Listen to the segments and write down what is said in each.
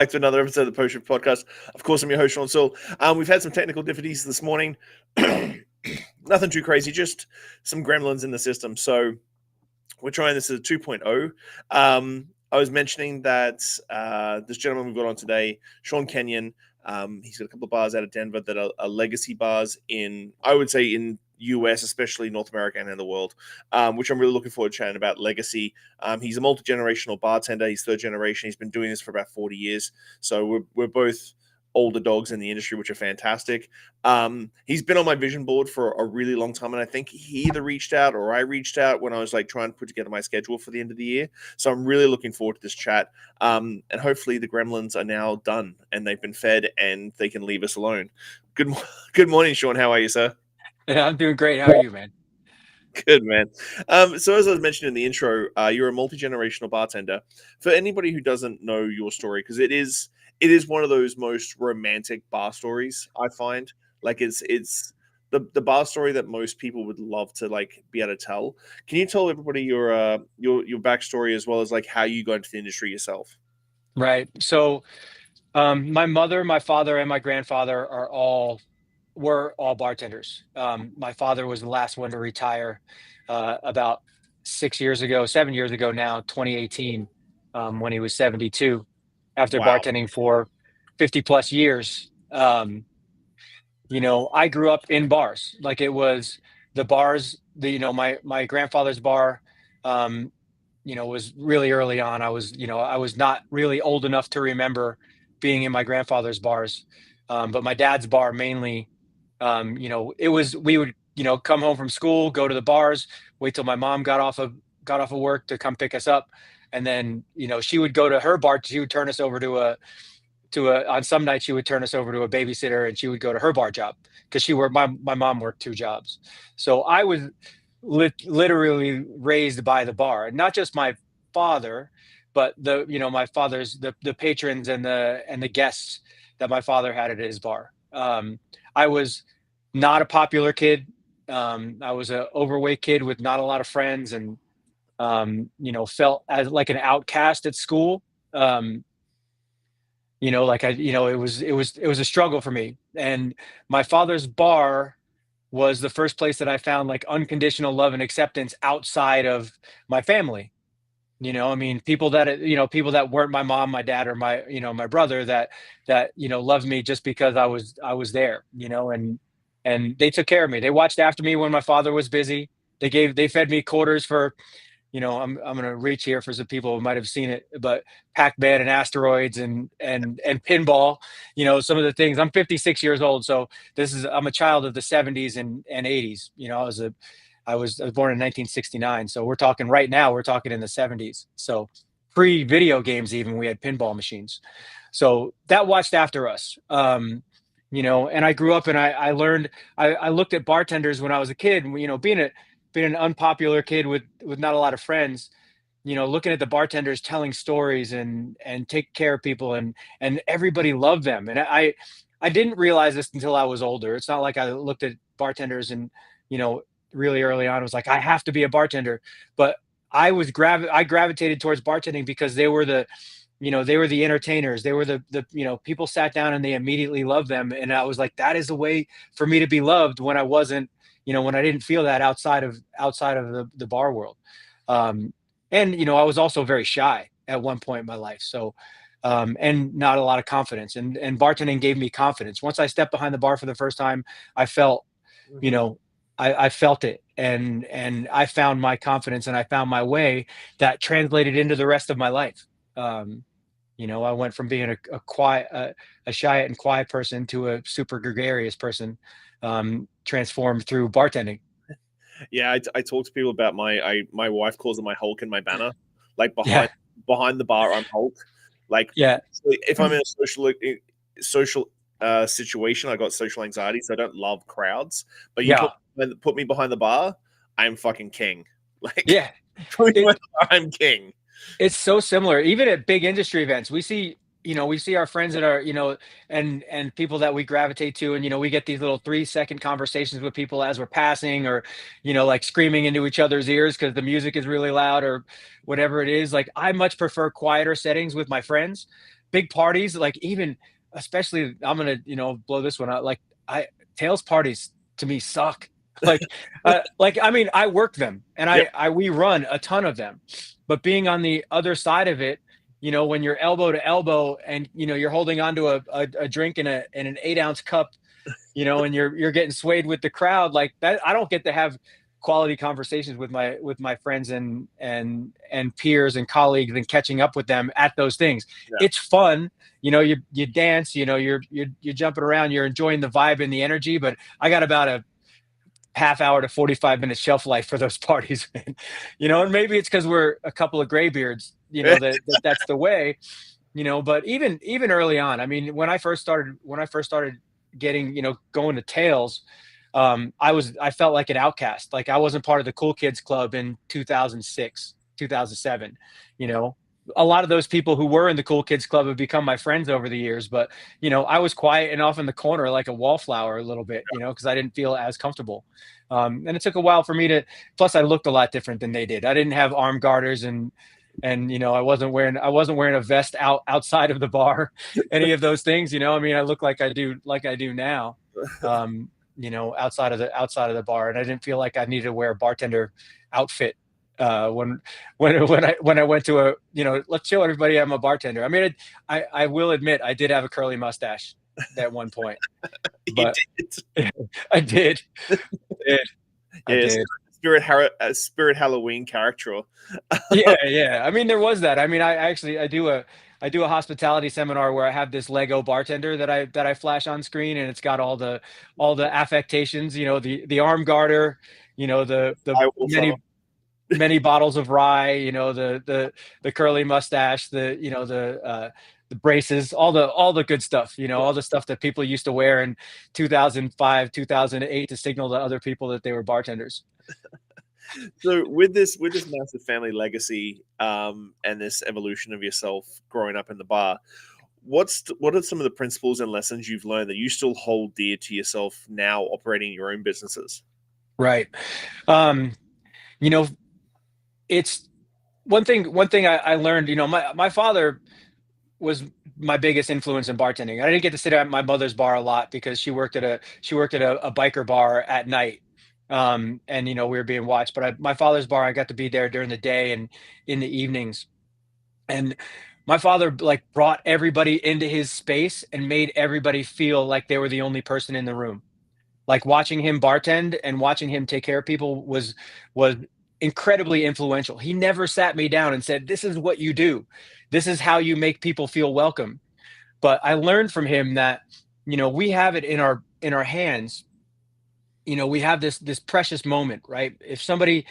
Back to another episode of the Potion Podcast. Of course, I'm your host, Shawn Soole. We've had some technical difficulties this morning. Nothing too crazy, just some gremlins in the system. So we're trying this as a 2.0. I was mentioning that this gentleman we've got on today, Sean Kenyon, he's got a couple of bars out of Denver that are legacy bars in, I would say, in US, especially North America and in the world, which I'm really looking forward to chatting about legacy. He's a multi-generational bartender. He's third generation. He's been doing this for about 40 years. So we're both older dogs in the industry, which are fantastic. He's been on my vision board for a really long time, and I think he either reached out or I reached out when I was like trying to put together my schedule for the end of the year. So I'm really looking forward to this chat. And hopefully the gremlins are now done and they've been fed and they can leave us alone. Good morning, Sean. How are you, sir? Yeah, I'm doing great. How are you, man? Good, man. So as I was mentioning in the intro, you're a multi-generational bartender. For anybody who doesn't know your story, because it is one of those most romantic bar stories, I find. Like it's the bar story that most people would love to like be able to tell. Can you tell everybody your backstory as well as like how you got into the industry yourself? Right. So, my mother, my father, and my grandfather were all bartenders. My father was the last one to retire about 6 years ago, 7 years ago now, 2018, when he was 72, after Wow. bartending for 50 plus years. I grew up in bars. Like it was the bars, my grandfather's bar, was really early on. I was not really old enough to remember being in my grandfather's bars. But my dad's bar mainly, we would, come home from school, go to the bars, wait till my mom got off of work to come pick us up. And then, she would go to her bar. She would turn us over on some nights she would turn us over to a babysitter, and she would go to her bar job because my mom worked two jobs. So I was literally raised by the bar, and not just my father, but my father's the patrons and the guests that my father had at his bar. I was not a popular kid. I was an overweight kid with not a lot of friends, and felt as like an outcast at school. It was a struggle for me. And my father's bar was the first place that I found like unconditional love and acceptance outside of my family. I mean, people that weren't my mom, my dad, or my brother that loved me just because I was there, and they took care of me. They watched after me when my father was busy. They fed me quarters for, I'm gonna reach here for some people who might have seen it, but Pac-Man and asteroids and pinball, some of the things. I'm 56 years old, so I'm a child of the 70s and 80s. I was born in 1969, so we're talking right now. We're talking in the 70s. So pre-video games, even we had pinball machines. So that watched after us. And I grew up and I learned. I looked at bartenders when I was a kid. And, being an unpopular kid with not a lot of friends, looking at the bartenders telling stories and take care of people, and everybody loved them. And I didn't realize this until I was older. It's not like I looked at bartenders and, really early on was like, I have to be a bartender. But I gravitated towards bartending because they were the entertainers. They were the people sat down and they immediately loved them. And I was like, that is the way for me to be loved when I wasn't, when I didn't feel that outside of the bar world. And I was also very shy at one point in my life. So, and not a lot of confidence, and bartending gave me confidence. Once I stepped behind the bar for the first time, I felt, you know, I felt it, and I found my confidence, and I found my way that translated into the rest of my life. I went from being a shy and quiet person to a super gregarious person, transformed through bartending. Yeah, I talk to people about my wife calls it my Hulk and my banner. Like Yeah, behind the bar, I'm Hulk. Like yeah, if I'm in a social situation, I got social anxiety, so I don't love crowds. But you yeah, put me behind the bar, I'm fucking king. Like yeah. put me It, behind the bar, I'm king. it's so similar. Even at big industry events, we see our friends that are, and people that we gravitate to, and we get these little 3-second conversations with people as we're passing, or like screaming into each other's ears because the music is really loud or whatever it is. Like I much prefer quieter settings with my friends, big parties, like even especially, I'm gonna, blow this one out. Like I tails parties to me suck. Like I mean, I work them and Yep. we run a ton of them, but being on the other side of it, when you're elbow to elbow and you're holding onto a drink in an 8-ounce cup, and you're getting swayed with the crowd like that. I don't get to have quality conversations with my friends and peers and colleagues and catching up with them at those things. Yeah. It's fun. You dance, you're jumping around, you're enjoying the vibe and the energy, but I got about a half hour to 45 minute shelf life for those parties. And maybe it's because we're a couple of graybeards, that's the way, but even early on, I mean, when I first started getting, going to tails, I felt like an outcast. Like I wasn't part of the cool kids club in 2006, 2007. A lot of those people who were in the cool kids club have become my friends over the years, but I was quiet and off in the corner like a wallflower a little bit, because I didn't feel as comfortable. And it took a while for me to, plus I looked a lot different than they did. I didn't have arm garters and I wasn't wearing a vest outside of the bar, any of those things. I mean, I look like I do now, outside of the bar, and I didn't feel like I needed to wear a bartender outfit when I went to a, let's show everybody I'm a bartender. I mean, I will admit I did have a curly mustache at one point, but I did. Spirit Halloween character. Yeah. I mean, there was that. I mean, I do a hospitality seminar where I have this Lego bartender that I flash on screen, and it's got all the affectations, the arm garter, the many bottles of rye, the curly mustache, the braces, all the good stuff, all the stuff that people used to wear in 2005, 2008 to signal to other people that they were bartenders. So with this massive family legacy, and this evolution of yourself growing up in the bar, what are some of the principles and lessons you've learned that you still hold dear to yourself now operating your own businesses? Right. It's one thing I learned, my father was my biggest influence in bartending. I didn't get to sit at my mother's bar a lot because she worked at a biker bar at night. And we were being watched, but my father's bar, I got to be there during the day and in the evenings. And my father like brought everybody into his space and made everybody feel like they were the only person in the room. Like watching him bartend and watching him take care of people was incredibly influential. He never sat me down and said, "This is what you do. This is how you make people feel welcome." But I learned from him that, we have it in our hands. We have this precious moment, right? If somebody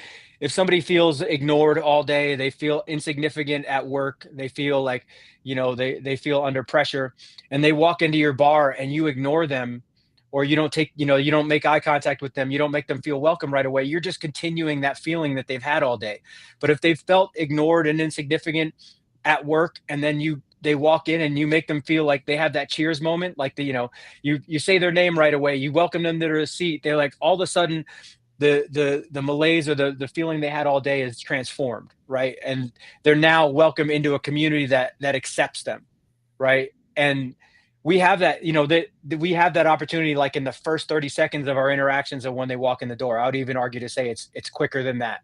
feels ignored all day, they feel insignificant at work, they feel like, they feel under pressure, and they walk into your bar and you ignore them, or you don't make eye contact with them, you don't make them feel welcome right away, you're just continuing that feeling that they've had all day. But if they've felt ignored and insignificant at work, and then they walk in and you make them feel like they have that cheers moment, like you say their name right away, you welcome them to their seat, they're like, all of a sudden the malaise or the feeling they had all day is transformed, right? And they're now welcome into a community that accepts them, right? And we have that, we have that opportunity like in the first 30 seconds of our interactions of when they walk in the door. I would even argue to say it's quicker than that,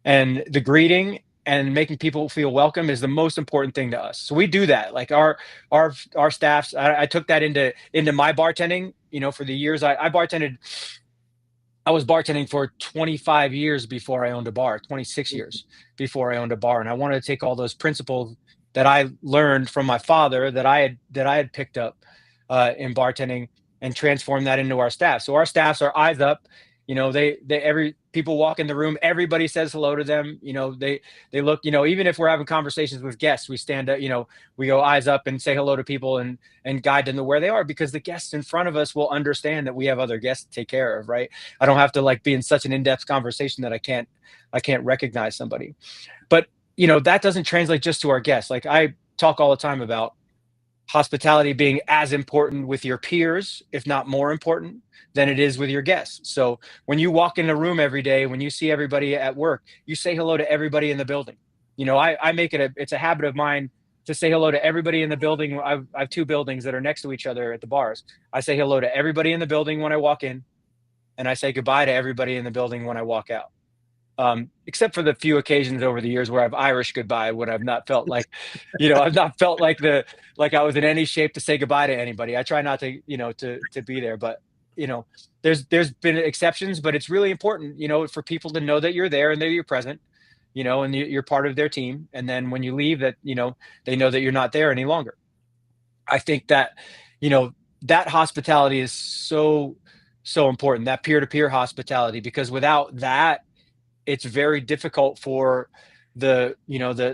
and the greeting and making people feel welcome is the most important thing to us. So we do that. Like our staffs, I took that into my bartending, for the years I bartended. I was bartending for 25 years before I owned a bar, 26 years before I owned a bar. And I wanted to take all those principles that I learned from my father that I had picked up in bartending and transform that into our staff. So our staffs are eyes up. Every people walk in the room, everybody says hello to them. They look, even if we're having conversations with guests, we stand up, we go eyes up and say hello to people and guide them to where they are, because the guests in front of us will understand that we have other guests to take care of, right? I don't have to like be in such an in-depth conversation that I can't recognize somebody. But, that doesn't translate just to our guests. Like I talk all the time about hospitality being as important with your peers, if not more important, than it is with your guests. So when you walk in a room every day, when you see everybody at work, you say hello to everybody in the building. I make it's a habit of mine to say hello to everybody in the building. I have two buildings that are next to each other at the bars. I say hello to everybody in the building when I walk in, and I say goodbye to everybody in the building when I walk out. Except for the few occasions over the years where I've Irish goodbye when I've not felt like, I've not felt like like I was in any shape to say goodbye to anybody. I try not to, to be there, but there's been exceptions, but it's really important, for people to know that you're there and that you're present, and you're part of their team. And then when you leave, that, they know that you're not there any longer. I think that, that hospitality is so, so important, that peer-to-peer hospitality, because without that, it's very difficult for the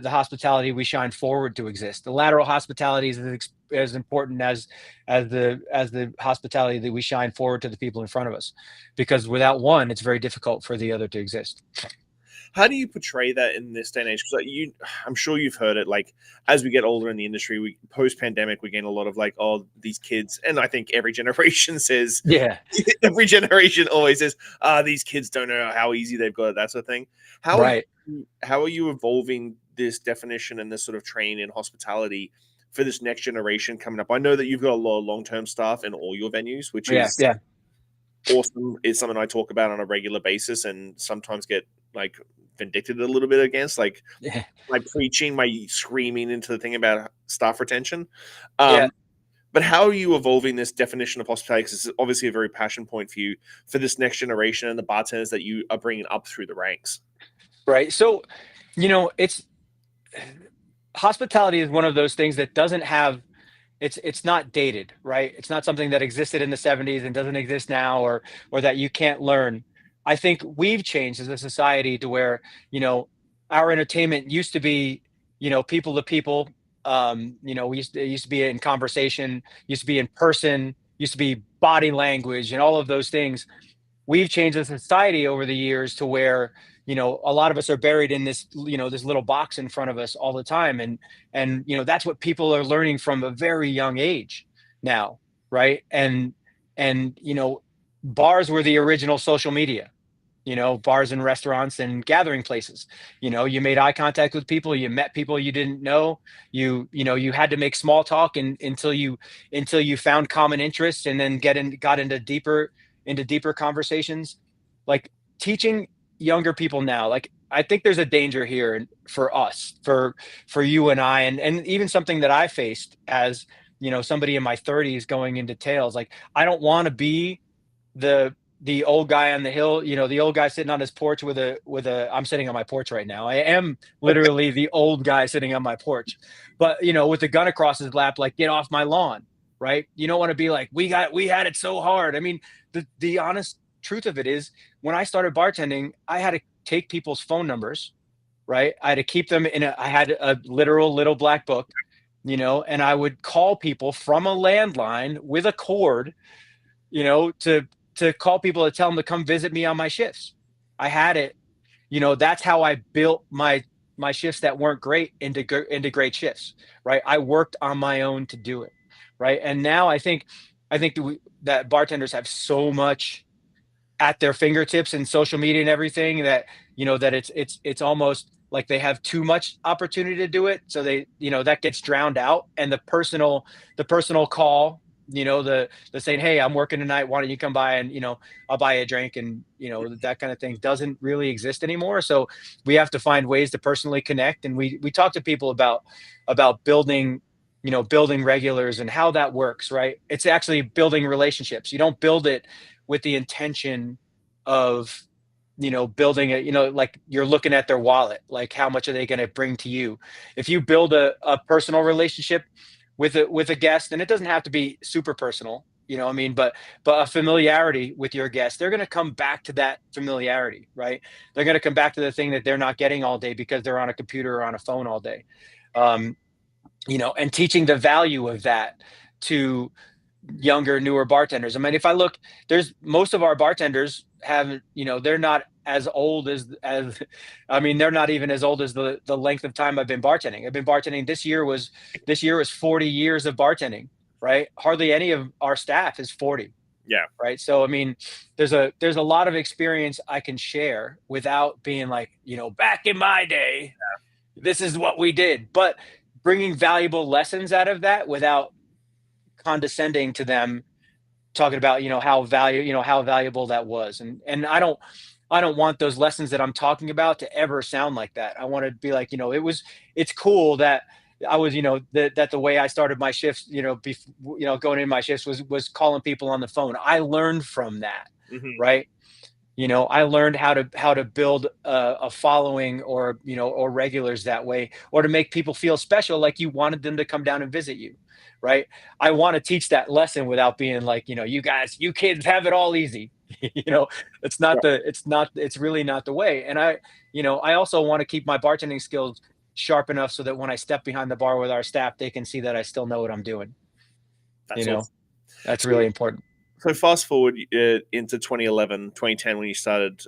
hospitality we shine forward to exist. The lateral hospitality is as important as the hospitality that we shine forward to the people in front of us, because without one, it's very difficult for the other to exist. How do you portray that in this day and age? Because I'm sure you've heard it. Like, as we get older in the industry, we post-pandemic, we gain a lot of like, oh, these kids, and I think every generation says, yeah, every generation always says, these kids don't know how easy they've got it, that sort of thing. right. How are you evolving this definition and this sort of training in hospitality for this next generation coming up? I know that you've got a lot of long-term staff in all your venues, which is awesome. It's something I talk about on a regular basis and sometimes get like vindicted a little bit against, like my preaching, my screaming into the thing about staff retention. But how are you evolving this definition of hospitality? Because it's obviously a very passion point for you for this next generation and the bartenders that you are bringing up through the ranks. Right. So, it's hospitality is one of those things that doesn't have, it's not dated, right? It's not something that existed in the 70s and doesn't exist now, or that you can't learn. I think we've changed as a society to where, our entertainment used to be, people to people. It used to be in conversation, used to be in person, used to be body language and all of those things. We've changed as a society over the years to where, a lot of us are buried in this, this little box in front of us all the time. And, that's what people are learning from a very young age now. Right. And, bars were the original social media, bars and restaurants and gathering places. You made eye contact with people, you met people you didn't know, you had to make small talk until you found common interests, and then got into deeper conversations. Like, teaching younger people now, like, I think there's a danger here for us, for you and I, and even something that I faced as, somebody in my 30s going into tails. Like, I don't want to be the old guy on the hill, the old guy sitting on his porch with a, I'm sitting on my porch right now. I am literally the old guy sitting on my porch, but, with the gun across his lap, like, get off my lawn. Right. You don't want to be like, we had it so hard. I mean, the honest truth of it is, when I started bartending, I had to take people's phone numbers. Right. I had to keep them I had a literal little black book, and I would call people from a landline with a cord, to call people to tell them to come visit me on my shifts. I had it, that's how I built my shifts that weren't great into great shifts. Right. I worked on my own to do it. Right. And now I think that bartenders have so much at their fingertips and social media and everything that, that it's almost like they have too much opportunity to do it. So they, that gets drowned out. And the personal call, the saying, hey, I'm working tonight, why don't you come by and, I'll buy you a drink, and, that kind of thing doesn't really exist anymore. So we have to find ways to personally connect. And we talk to people about building, building regulars and how that works. Right. It's actually building relationships. You don't build it with the intention of, building it, like, you're looking at their wallet, like, how much are they going to bring to you? If you build a personal relationship with a guest, and it doesn't have to be super personal, but a familiarity with your guest, they're going to come back to that familiarity. Right. They're going to come back to the thing that they're not getting all day because they're on a computer or on a phone all day. And teaching the value of that to younger, newer bartenders. I mean, if I look, there's most of our bartenders have, they're not as old as they're not even as old as the length of time I've been bartending. I've been bartending. This year was 40 years of bartending, right? Hardly any of our staff is 40. Yeah. Right. So, I mean, there's a lot of experience I can share without being like, back in my day, this is what we did. But bringing valuable lessons out of that without condescending to them, talking about, how valuable that was. And I don't want those lessons that I'm talking about to ever sound like that. I want to be like, it's cool that I was, that the way I started my shifts, going in my shifts was calling people on the phone. I learned from that, Hmm. right? I learned how to build a following, or regulars that way, or to make people feel special, like you wanted them to come down and visit you, right? I want to teach that lesson without being like, you guys, you kids have it all easy. It's really not the way. And I also want to keep my bartending skills sharp enough so that when I step behind the bar with our staff, they can see that I still know what I'm doing. You That's know, awesome. that's So, really important. so fast forward into 2011, 2010, when you started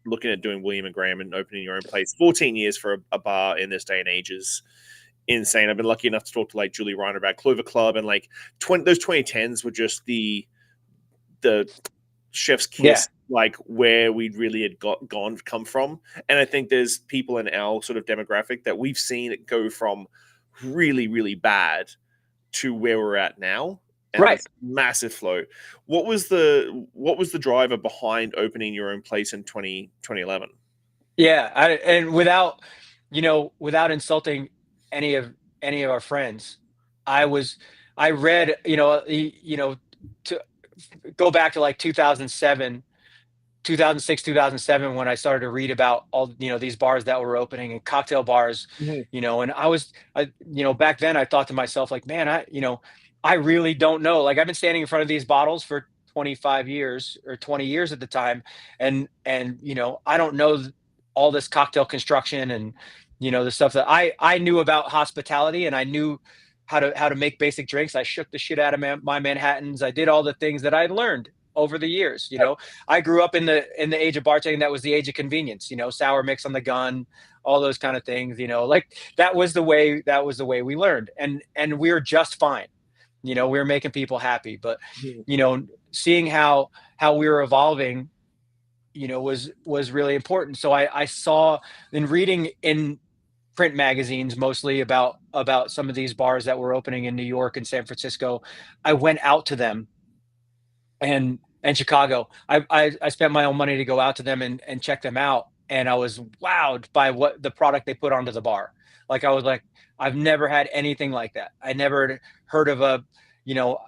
looking at doing William and Graham and opening your own place. 14 years for a bar in this day and age is insane. I've been lucky enough to talk to like Julie Ryan about Clover Club, and like those 2010s were just the chef's Yeah. kiss, like where we really had come from. And I think there's people in our sort of demographic that we've seen it go from really, really bad to where we're at now. And Right. this massive flow. What was the driver behind opening your own place in 2011? Yeah, and without insulting any of any of our friends, I was I read, to go back to like 2007, 2006, 2007, when I started to read about all, these bars that were opening and cocktail bars, Mhm. and back then I thought to myself, like, man, I really don't know. Like, I've been standing in front of these bottles for 25 years or 20 years at the time. And I don't know all this cocktail construction and, the stuff that I knew about hospitality, and I knew how to make basic drinks. I shook the shit out of my Manhattans. I did all the things that I learned over the years. I grew up in the age of bartending. That was the age of convenience, sour mix on the gun, all those kind of things, like that was the way we learned. And we were just fine. We were making people happy. But, Mhm. seeing how we were evolving, was really important. So I saw in reading in print magazines, mostly about some of these bars that were opening in New York and San Francisco. I went out to them, and Chicago. I spent my own money to go out to them and check them out, and I was wowed by what the product they put onto the bar. Like, I was like, I've never had anything like that. I never heard of you know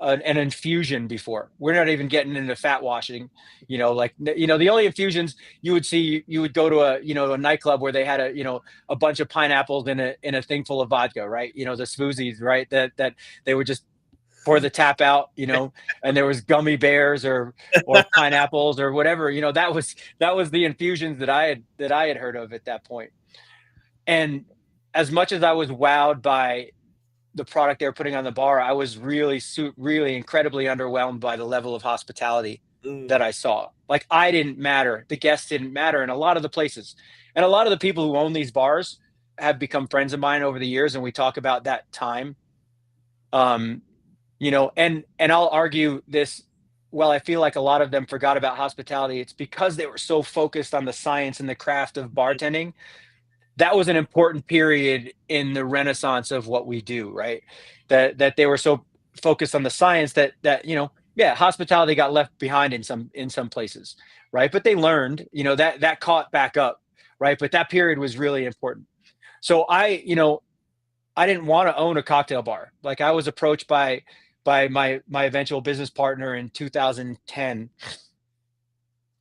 an infusion before. We're not even getting into fat washing. The only infusions you would go to a nightclub where they had a bunch of pineapples in a thing full of vodka, right? The smoothies, right? That they would just pour the tap out, and there was gummy bears or pineapples or whatever. That was the infusions that I had heard of at that point. And as much as I was wowed by the product they were putting on the bar, I was really incredibly underwhelmed by the level of hospitality Mm. that I saw. Like, I didn't matter, the guests didn't matter in a lot of the places, and a lot of the people who own these bars have become friends of mine over the years, and we talk about that time. Um, and I'll argue this. Well, I feel like a lot of them forgot about hospitality. It's because they were so focused on the science and the craft of bartending. That was an important period in the renaissance of what we do, right? That they were so focused on the science that hospitality got left behind in some places, right? But they learned, that caught back up, right? But that period was really important. So I didn't want to own a cocktail bar. Like, I was approached by my eventual business partner in 2010,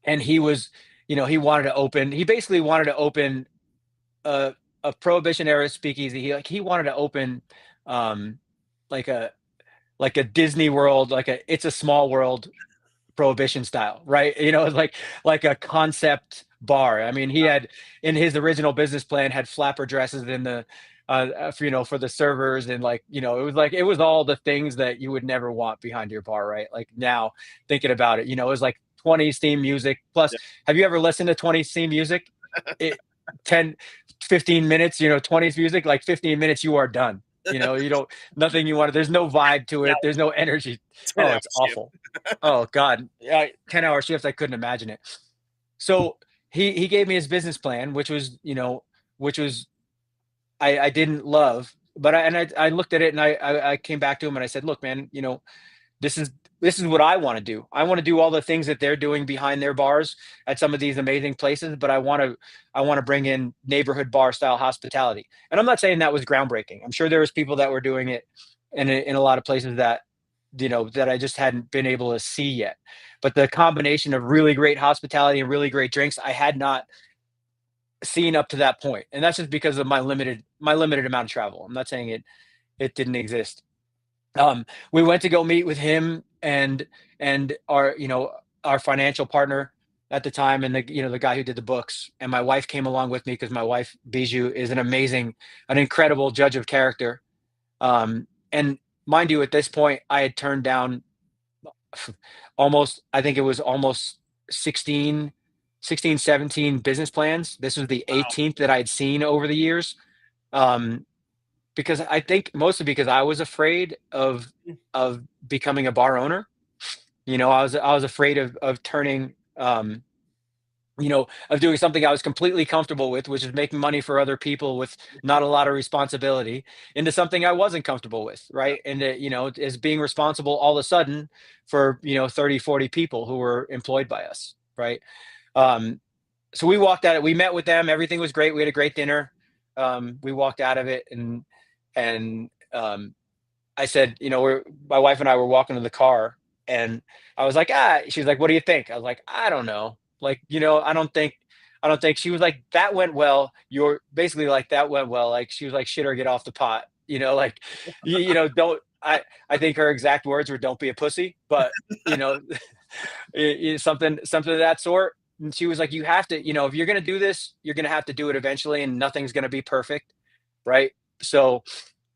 and he basically wanted to open a a prohibition era speakeasy. He wanted to open um like a Disney World, like a It's a Small World prohibition style, right? Like a concept bar. I mean, he had, in his original business plan, had flapper dresses in the for the servers, and it was all the things that you would never want behind your bar, right? Like, now thinking about it, it was like 20s theme music plus. Yeah. Have you ever listened to 20s theme music? It 10 15 minutes, 20s music, like 15 minutes you are done. You don't, nothing you want. There's no vibe to Yeah, it. There's no energy. 10 Oh, hour it's shift. awful. Oh God, 10-hour shifts. I couldn't imagine it. So he gave me his business plan, which was I didn't love, but I looked at it and I came back to him and I said, look, man, you know, this is this is what I want to do. I want to do all the things that they're doing behind their bars at some of these amazing places, but I want to bring in neighborhood bar style hospitality. And I'm not saying that was groundbreaking. I'm sure there was people that were doing it in a lot of places that, you know, that I just hadn't been able to see yet. But the combination of really great hospitality and really great drinks, I had not seen up to that point. And that's just because of my limited amount of travel. I'm not saying it didn't exist. We went to go meet with him and our, you know, our financial partner at the time, and the, you know, the guy who did the books, and my wife came along with me because my wife Bijou is an incredible judge of character. And mind you, at this point I had turned down almost, I think it was almost 16, 16, 17 business plans. This was the Wow. 18th that I'd seen over the years. Um, because I think mostly because I was afraid of becoming a bar owner. You know, I was afraid of turning, you know, of doing something I was completely comfortable with, which is making money for other people with not a lot of responsibility, into something I wasn't comfortable with, Yeah. right? And you know, is being responsible all of a sudden for, you know, 30, 40 people who were employed by us, right? Um, so we walked out. We met with them. Everything was great. We had a great dinner. We walked out of it, and I said, you know, my wife and I were walking to the car, and I was like, she's like, what do you think? I was like, I don't know. Like, you know, I don't think. She was like, that went well. You're basically like, that went well. Like, she was like, shit or get off the pot. You know, like, you know, don't. I think her exact words were, "Don't be a pussy," but you know, something of that sort. And she was like, you have to, you know, if you're gonna do this, you're gonna have to do it eventually, and nothing's gonna be perfect, right? So,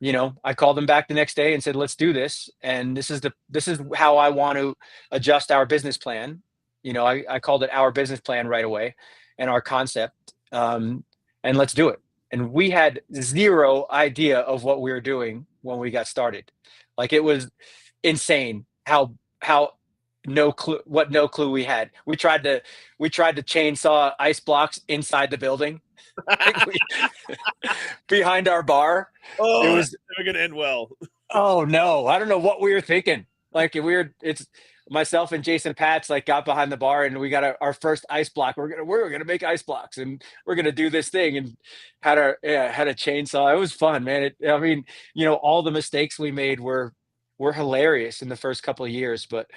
you know, I called them back the next day and said, let's do this. And this is how I want to adjust our business plan. You know, I called it our business plan right away, and our concept. And let's do it. And we had zero idea of what we were doing when we got started. Like, it was insane how no clue we had. We tried to chainsaw ice blocks inside the building. Like, behind our bar. It Oh, that's was, never gonna end well. oh no, I don't know what we were thinking. Like, it's myself and Jason Patz like got behind the bar, and we got our first ice block. We're gonna make ice blocks, and we're gonna do this thing, and had a chainsaw. It was fun, man. I mean, you know, all the mistakes we made were hilarious in the first couple of years, but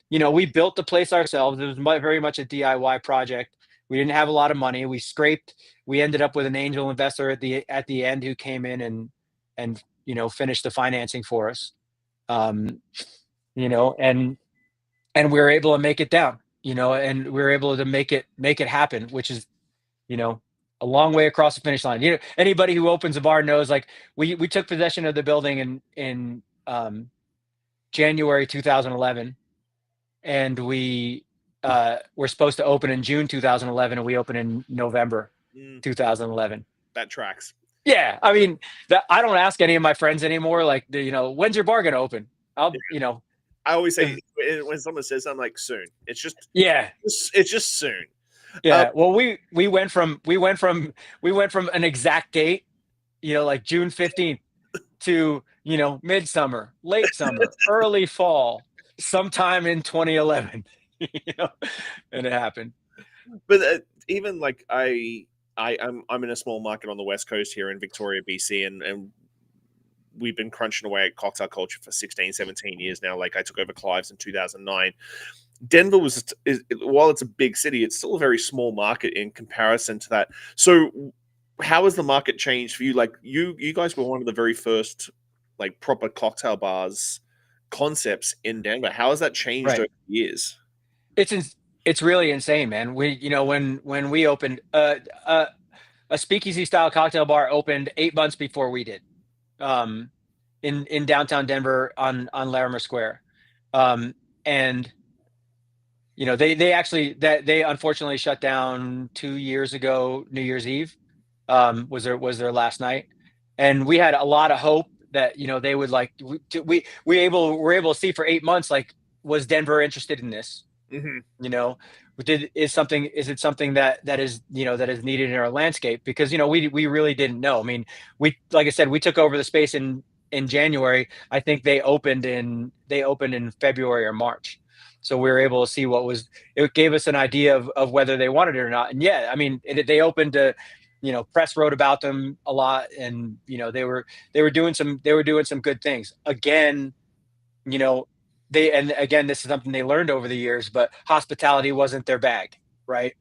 you know, we built the place ourselves. It was very much a DIY project. We didn't have a lot of money. We ended up with an angel investor at the end who came in and you know, finished the financing for us. Um, you know, and we were able to make it down, you know, and we were able to make it happen, which is, you know, a long way across the finish line. You know, anybody who opens a bar knows, like, we took possession of the building in January 2011, and we were supposed to open in June 2011, and we opened in November Mm, 2011. that tracks. Yeah, I mean, that I don't ask any of my friends anymore, like, you know, when's your bar gonna open? Yeah. You know, I always if, say when someone says something like soon, yeah, it's just soon. Um, yeah. Well, we went from an exact date, you know, like June 15th, to, you know, midsummer, late summer, early fall, sometime in 2011. You know, and it happened. but even like I'm in a small market on the west coast here in Victoria, BC, and we've been crunching away at cocktail culture for 16, 17 years now. Like, I took over Clive's in 2009. Denver while it's a big city, it's still a very small market in comparison to that. So how has the market changed for you? Like, you guys were one of the very first like proper cocktail bars concepts in Denver. How has that changed Right. over the years? It's ins- it's really insane, man. You know, when we opened, a speakeasy style cocktail bar opened 8 months before we did, um, in downtown Denver on Larimer Square, and you know, they unfortunately shut down 2 years ago. New Year's Eve, was their last night, and we had a lot of hope that, you know, they would, like, we able were able to see for 8 months, like, was Denver interested in this, Hmm. You know, is it something that is, that is needed in our landscape? Because, we really didn't know. I mean, like I said, we took over the space in January. I think they opened in February or March. So we were able to see it gave us an idea of whether they wanted it or not. And yeah, I mean, they opened to, press wrote about them a lot, and, they were doing some good things. Again, you know, and again, this is something they learned over the years, but hospitality wasn't their bag, right?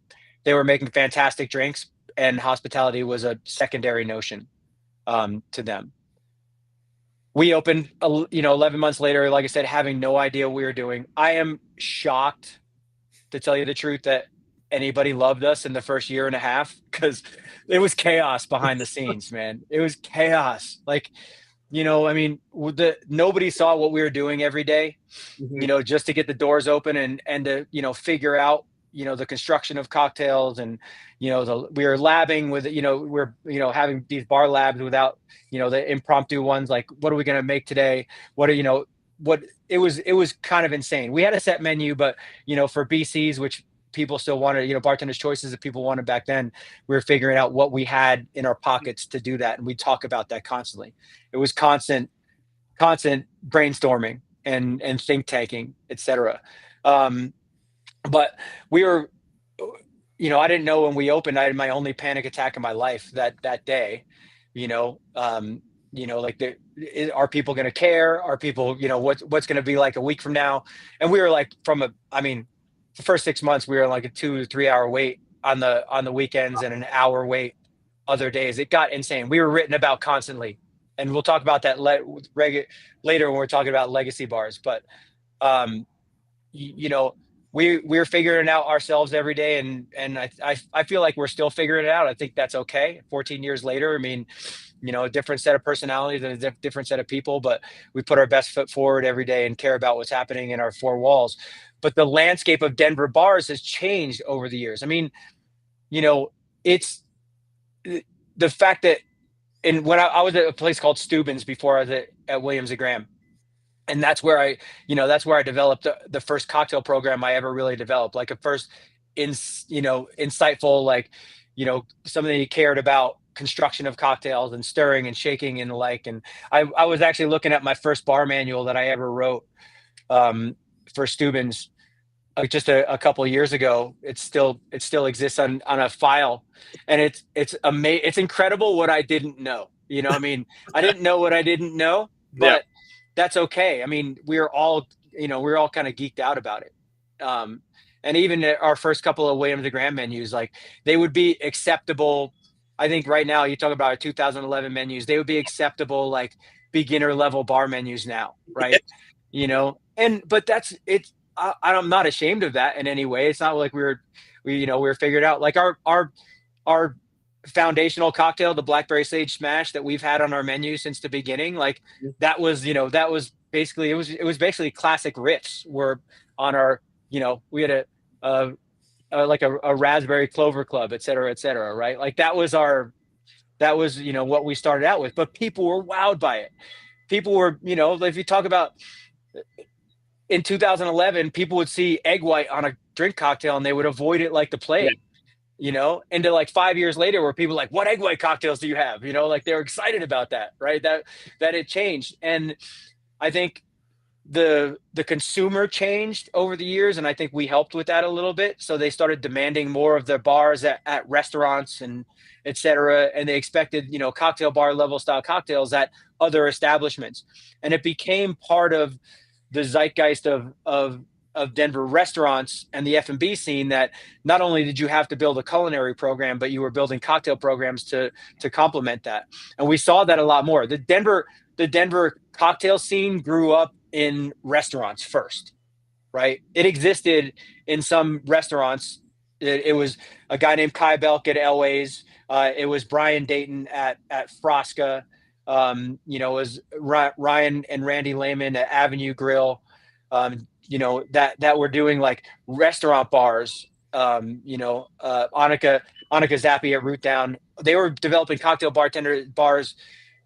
They were making fantastic drinks, and hospitality was a secondary notion, to them. We opened, 11 months later, like I said, having no idea what we were doing. I am shocked, to tell you the truth, that anybody loved us in the first year and a half, because it was chaos behind the scenes, man. It was chaos. Like, I mean, nobody saw what we were doing every day, Hmm. just to get the doors open, and to, figure out, the construction of cocktails, and, we were labbing with, we're, having these bar labs without, the impromptu ones, like, what are we going to make today? What are, what it was kind of insane. We had a set menu, but, for BCs, which people still wanted, bartenders choices that people wanted back then, we were figuring out what we had in our pockets to do that. And we talk about that constantly. It was constant brainstorming and think tanking, etc. Um, but we were, I didn't know when we opened. I had my only panic attack in my life that day. You know, um, like, are people going to care? Are people, what's going to be like a week from now? And we were like, I mean, the first 6 months we were like a 2 to 3 hour wait on the weekends, and an hour wait other days. It got insane. We were written about constantly, and we'll talk about that later when we're talking about legacy bars. But, um, you know, we're figuring it out ourselves every day, and I feel like we're still figuring it out. I think that's okay. 14 years later, I mean, a different set of personalities and a different set of people, but we put our best foot forward every day and care about what's happening in our four walls. But the landscape of Denver bars has changed over the years. I mean, it's the fact that, and when I was at a place called Steuben's before I was at Williams and Graham, and that's where I developed the first cocktail program I ever really developed, like a first insightful, like, something he cared about construction of cocktails and stirring and shaking and the like. And I was actually looking at my first bar manual that I ever wrote, um, for Steuben's, just a couple of years ago. It still exists on a file, and it's incredible what I didn't know. I mean, I didn't know what I didn't know, Yeah. but that's okay. I mean, we're all kind of geeked out about it. Um, and even at our first couple of Williams and Graham menus, like, they would be acceptable. I think right now, you talk about our 2011 menus, they would be acceptable, like, beginner level bar menus now, right? But that's it's I'm not ashamed of that in any way. It's not like we were figured out, like, our foundational cocktail, the blackberry sage smash that we've had on our menu since the beginning. Like, that was basically, it was basically classic riffs were on our, we had a, like a raspberry clover club, et cetera, et cetera. Right. Like, that was what we started out with, but people were wowed by it. People were, if you talk about in 2011, people would see egg white on a drink cocktail and they would avoid it like the Yeah. plague. Into like 5 years later, where people are like, what egg white cocktails do you have? Like, they're excited about that, right? That it changed. And I think the consumer changed over the years, and I think we helped with that a little bit. So they started demanding more of their bars at restaurants and et cetera. And they expected, cocktail bar level style cocktails at other establishments. And it became part of the zeitgeist of Denver restaurants and the F&B scene, that not only did you have to build a culinary program, but you were building cocktail programs to complement that. And we saw that a lot more. The Denver cocktail scene grew up in restaurants first, right? It existed in some restaurants. It was a guy named Kai Belk at Elways. It was Brian Dayton at Frosca. It was Ryan and Randy Lehman at Avenue Grill. That were doing, like, restaurant bars. Annika Zappi at Root Down. They were developing cocktail bartender bars,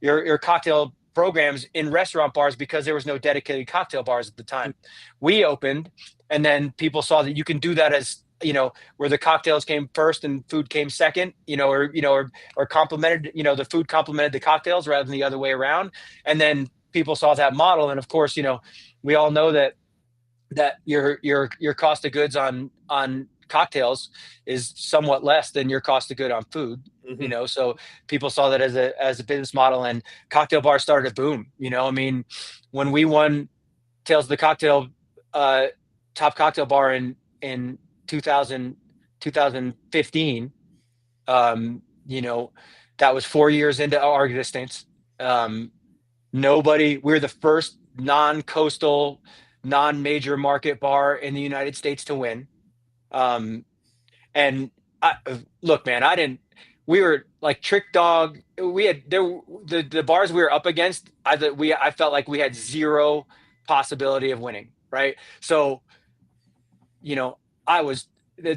your cocktail programs in restaurant bars because there was no dedicated cocktail bars at the time. We opened, and then people saw that you can do that as, where the cocktails came first and food came second, or complemented, the food complemented the cocktails rather than the other way around. And then people saw that model. And of course, we all know that your cost of goods on cocktails is somewhat less than your cost of good on food. So people saw that as a business model, and cocktail bars started to boom. When we won Tales of the Cocktail top cocktail bar in 2015, that was 4 years into our existence. We're the first non-coastal, non-major market bar in the United States to win. Look, man, we were like Trick Dog. The bars we were up against, I felt like we had zero possibility of winning. Right. So, I was,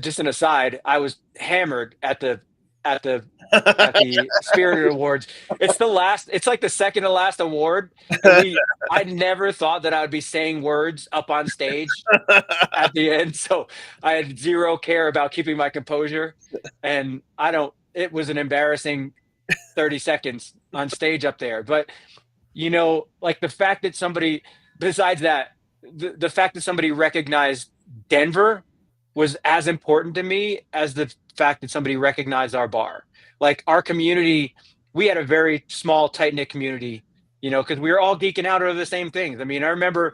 just an aside, I was hammered at the Spirited Awards. It's like the second to last award. I never thought that I would be saying words up on stage at the end. So I had zero care about keeping my composure. And it was an embarrassing 30 seconds on stage up there. But, like the fact that somebody, besides that, the fact that somebody recognized Denver was as important to me as the fact that somebody recognized our bar. Like our community, we had a very small, tight-knit community, because we were all geeking out over the same things. I mean, I remember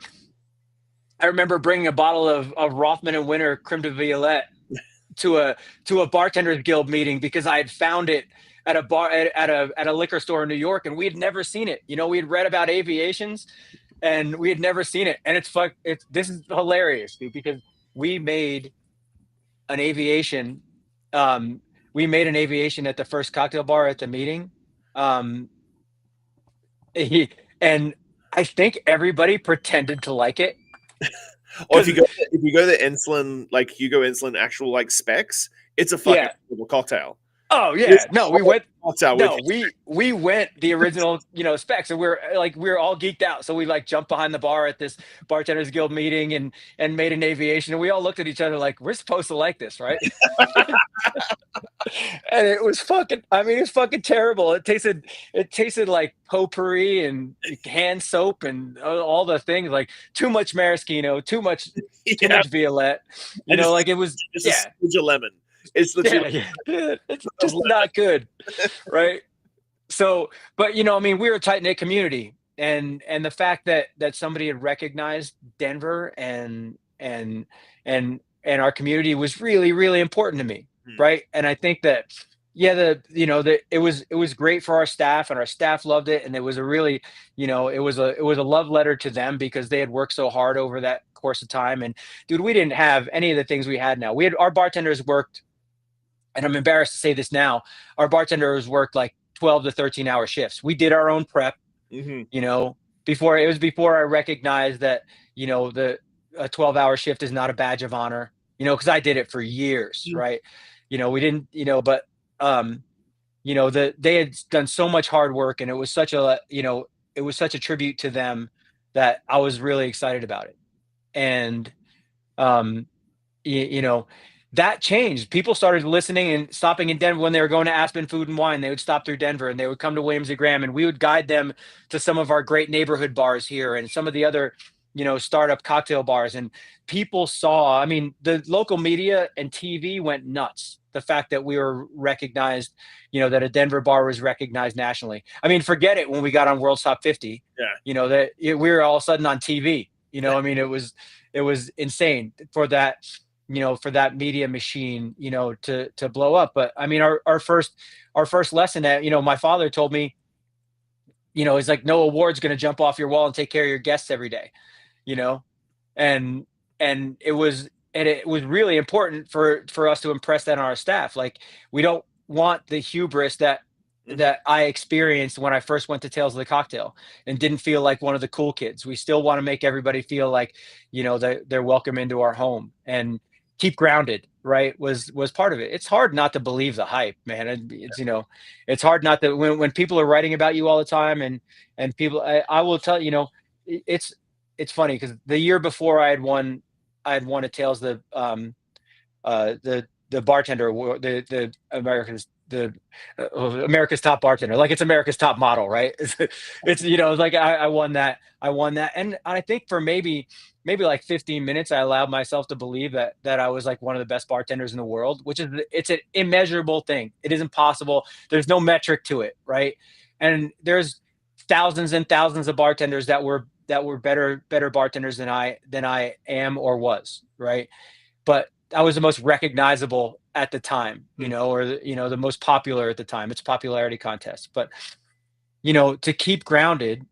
bringing a bottle of Rothman and Winter Creme de Violette to a bartenders guild meeting because I had found it at a bar at a liquor store in New York, and we had never seen it. We had read about aviations, and we had never seen it. And this is hilarious, dude, because we made an aviation. We made an aviation at the first cocktail bar at the meeting. And I think everybody pretended to like it. Or if you go the Insulin, like Hugo Insulin actual like specs, it's a fucking cocktail. Oh yeah, we went the original, specs, and we were all geeked out. So we jumped behind the bar at this Bartenders Guild meeting and made an aviation, and we all looked at each other like, we're supposed to like this, right? And it was fucking terrible. It tasted like potpourri and hand soap and all the things, like too much maraschino, too much Violette. It was just a smidge of lemon. It's it's just not good, right? So, but we were a tight knit community, and the fact that somebody had recognized Denver and our community was really, really important to me, right? And I think that it was great for our staff, and our staff loved it, and it was a really it was a love letter to them because they had worked so hard over that course of time. And dude, we didn't have any of the things we had now. Our bartenders worked. And I'm embarrassed to say this now, our bartenders worked like 12 to 13 hour shifts. We did our own prep, before I recognized that, a 12-hour shift is not a badge of honor, because I did it for years. Right. We didn't, but, they had done so much hard work, and it was such a tribute to them that I was really excited about it. And, that changed. People started listening and stopping in Denver when they were going to Aspen Food and Wine. They would stop through Denver, and they would come to Williams and Graham, and we would guide them to some of our great neighborhood bars here and some of the other, startup cocktail bars. And people saw, the local media and TV went nuts. The fact that we were recognized, that a Denver bar was recognized nationally. Forget it when we got on World's Top 50. Yeah. That we were all of a sudden on TV. It was insane for that. For that media machine, to blow up. But our first lesson that, my father told me, he's like, no award's going to jump off your wall and take care of your guests every day, and it was really important for us to impress that on our staff. Like, we don't want the hubris that I experienced when I first went to Tales of the Cocktail and didn't feel like one of the cool kids. We still want to make everybody feel like, that they're welcome into our home. And keep grounded, right, was part of it. It's hard not to believe the hype, man. It's, it's hard not to, when people are writing about you all the time, and people, I will tell you, it's funny because the year before I had won a Tales the bartender award, the America's top bartender, like it's America's top model, right? It's like I won that. And I think for maybe like 15 minutes I allowed myself to believe that I was like one of the best bartenders in the world, which is, it's an immeasurable thing. It isn't possible. There's no metric to it, right? And there's thousands and thousands of bartenders that were better bartenders than I am or was, right? But I was the most recognizable at the time, or the most popular at the time. It's a popularity contest. But to keep grounded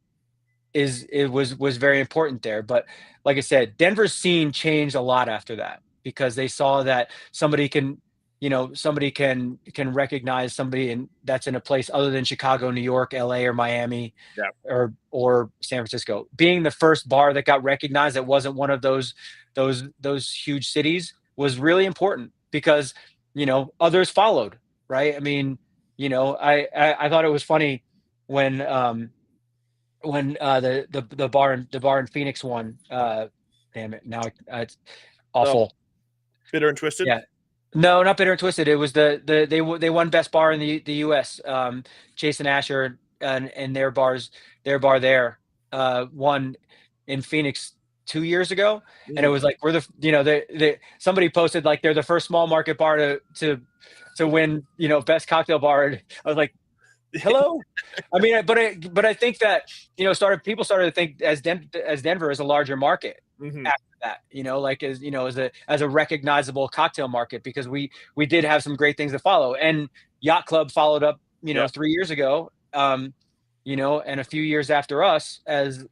was very important there. But like I said, Denver's scene changed a lot after that, because they saw that somebody can recognize somebody that's in a place other than Chicago, New York, LA, or Miami, or San Francisco. Being the first bar that got recognized that wasn't one of those huge cities was really important, because others followed, right? I mean, I thought it was funny when the bar in Phoenix won. Damn it, now it's awful. Bitter and Twisted. Yeah. No, not Bitter and Twisted. It was they won best bar in the U.S. Jason Asher and their bar there won in Phoenix 2 years ago, and it was like, we're somebody posted like they're the first small market bar to win best cocktail bar. I was like, hello. I mean, but I think that people started to think as Denver is a larger market after that, like as a recognizable cocktail market, because we did have some great things to follow, and Yacht Club followed up 3 years ago, and a few years after us as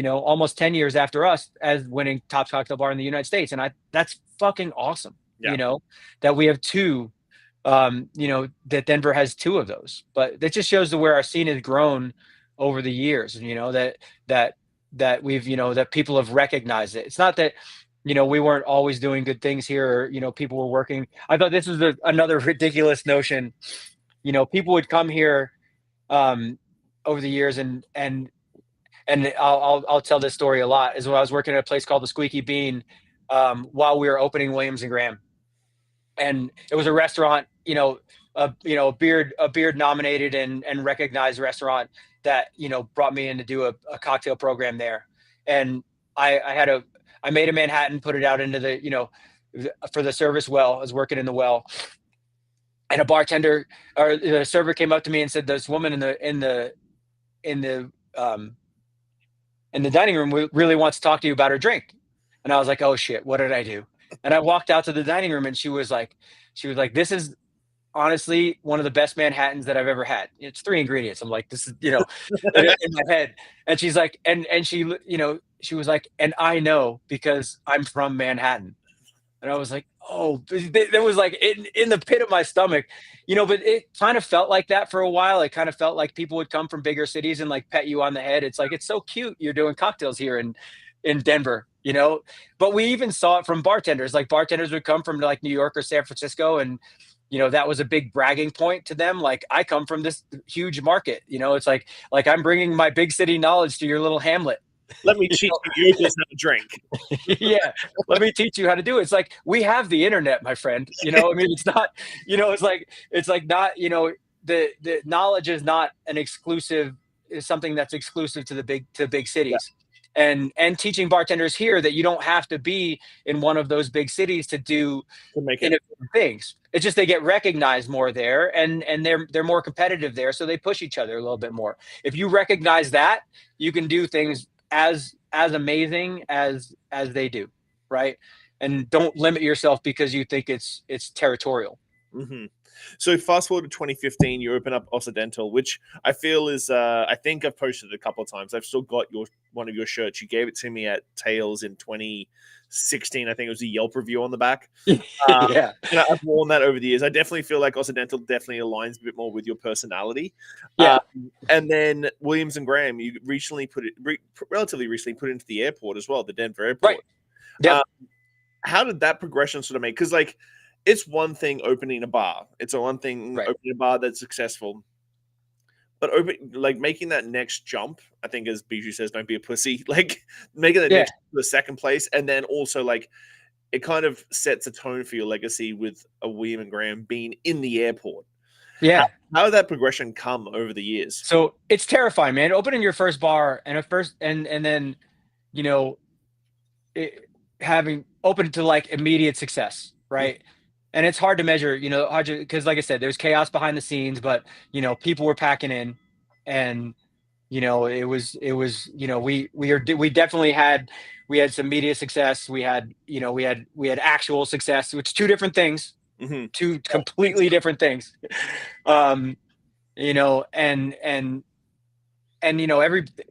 almost 10 years after us as winning top cocktail bar in the United States. And that's fucking awesome. That we have two, that Denver has two of those. But that just shows where our scene has grown over the years, that we've, that people have recognized it. It's not that, we weren't always doing good things here, or, people were working. I thought this was another ridiculous notion. People would come here over the years, and I'll tell this story a lot, is when I was working at a place called the Squeaky Bean, while we were opening Williams and Graham, and it was a restaurant, a beard nominated and recognized restaurant that brought me in to do a cocktail program there, and I made a Manhattan, put it out into the for the service well. I was working in the well, and a bartender or the server came up to me and said, "This woman in the dining room really wants to talk to you about her drink." And I was like, oh shit, what did I do? And I walked out to the dining room, and she was like, this is honestly one of the best Manhattans that I've ever had. It's 3 ingredients. I'm like, this is, in my head. And she's like, and she, she was like, and I know because I'm from Manhattan. And I was like, oh, there was like in the pit of my stomach, but it kind of felt like that for a while. It kind of felt like people would come from bigger cities and like pet you on the head. It's like, it's so cute you're doing cocktails here in Denver, but we even saw it from bartenders. Like bartenders would come from like New York or San Francisco, and that was a big bragging point to them. Like, I come from this huge market, it's like I'm bringing my big city knowledge to your little hamlet. Let me teach you just how to drink. Yeah, let me teach you how to do it. It's like, we have the internet, my friend. I mean, it's not, it's like not, the knowledge is not an exclusive, is something that's exclusive to big cities. And teaching bartenders here that you don't have to be in one of those big cities to make innovative things. It's just they get recognized more there, and they're more competitive there, so they push each other a little bit more. If you recognize that, you can do things as amazing as they do, right? And don't limit yourself because you think it's territorial. Mm-hmm. So fast forward to 2015, you open up Occidental, which I feel is, I think I've posted it a couple of times. I've still got one of your shirts. You gave it to me at Tales in 2016. I think it was a Yelp review on the back. Yeah. I've worn that over the years. I definitely feel like Occidental definitely aligns a bit more with your personality. Yeah. And then Williams and Graham, you relatively recently put it into the airport as well, the Denver airport. Right. Yeah. how did that progression sort of make? Because like, it's one thing opening a bar. It's a one thing Right. opening a bar that's successful. But like making that next jump, I think, as Bijou says, don't be a pussy. Like making that Yeah. next to the second place, and then also like it kind of sets a tone for your legacy with a William and Graham being in the airport. Yeah. How did that progression come over the years? So it's terrifying, man. Opening your first bar and then, you know, having open to like immediate success, right? And it's hard to measure, because like I said, there's chaos behind the scenes, but people were packing in, and we definitely had some media success. We had actual success, which two different things, Mm-hmm. two completely different things. um, and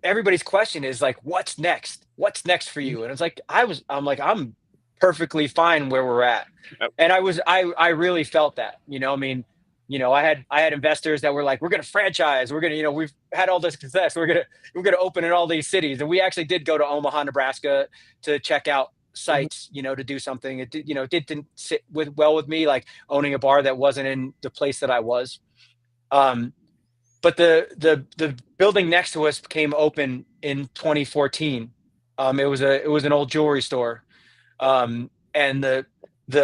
everybody's question is like, what's next? What's next for you? And it's like, I'm perfectly fine where we're at. Yep. And I really felt that, I mean, I had investors that were like, we're going to franchise. We're going to, we've had all this success. We're going to open in all these cities. And we actually did go to Omaha, Nebraska to check out sites, to do something. It didn't sit well with me, like owning a bar that wasn't in the place that I was. But the building next to us came open in 2014. It was an old jewelry store. And the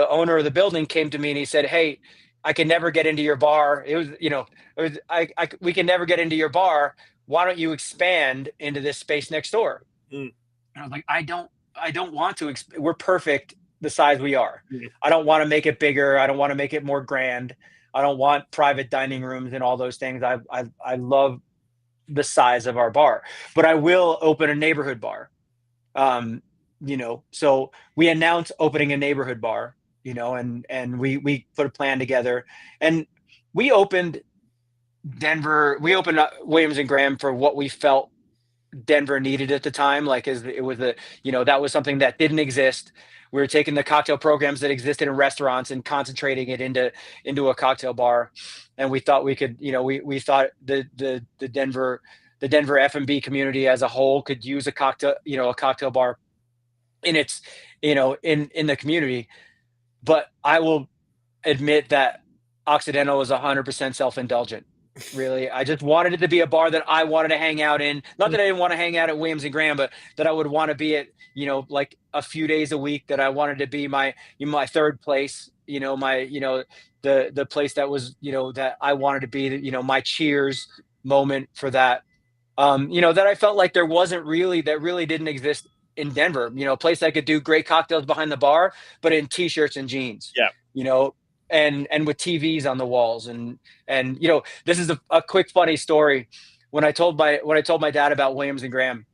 owner of the building came to me and he said, "Hey, I can never get into your bar. We can never get into your bar. Why don't you expand into this space next door?" And I was like, I don't want to. We're perfect the size we are. I don't want to make it bigger. I don't want to make it more grand. I don't want private dining rooms and all those things. I love the size of our bar, but I will open a neighborhood bar. So we announced opening a neighborhood bar, and we put a plan together, and we opened Williams and Graham for what we felt Denver needed at the time. Like, it was that was something that didn't exist. We were taking the cocktail programs that existed in restaurants and concentrating it into a cocktail bar. And we thought we could, we thought the Denver F&B community as a whole could use a cocktail bar in its, in the community. But I will admit that Occidental was 100% self-indulgent. Really, I just wanted it to be a bar that I wanted to hang out in. Not that I didn't want to hang out at Williams and Graham, but that I would want to be at, like a few days a week. That I wanted to be my third place. The place that was, that I wanted to be. My cheers moment for that. That I felt like that really didn't exist in Denver. A place that could do great cocktails behind the bar, but in t-shirts and jeans. Yeah. And with TVs on the walls, and this is a quick funny story. When I told my dad about Williams and Graham,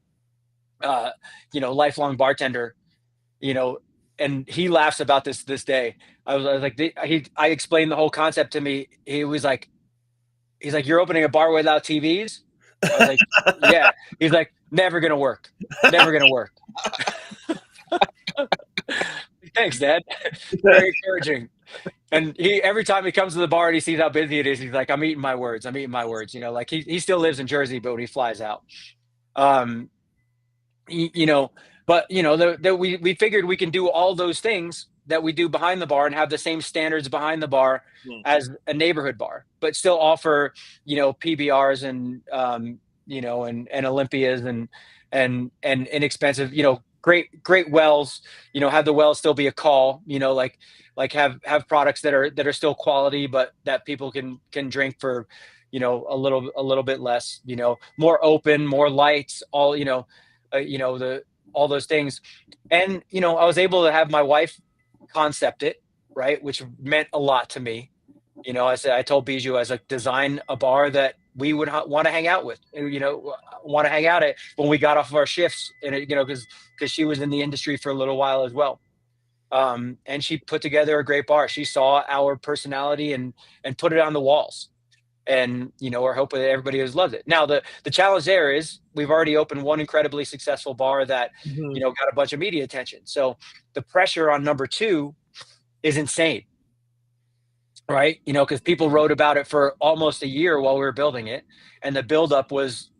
lifelong bartender, and he laughs about this day. I was like, I explained the whole concept to me. He's like, "You're opening a bar without TVs?" I was like, "Yeah." He's like, "Never gonna work. Never gonna work." Thanks, Dad. Very encouraging. And every time he comes to the bar and he sees how busy it is, he's like, I'm eating my words. Like he still lives in Jersey, but when he flies out, but we figured we can do all those things that we do behind the bar and have the same standards behind the bar as a neighborhood bar, but still offer, PBRs and, and Olympias and inexpensive, great wells, have the wells still be a call, like have products that are still quality, but that people can drink for, a little bit less, more open, more lights, all, all those things. And, I was able to have my wife concept it, right, which meant a lot to me. I told Bijou, I was like, design a bar that we would want to hang out with, want to hang out at when we got off of our shifts, and because she was in the industry for a little while as well. And she put together a great bar. She saw our personality and put it on the walls. And, we're hoping that everybody has loved it. Now, the challenge there is we've already opened one incredibly successful bar that, got a bunch of media attention. So the pressure on number two is insane, right? Because people wrote about it for almost a year while we were building it. And the buildup was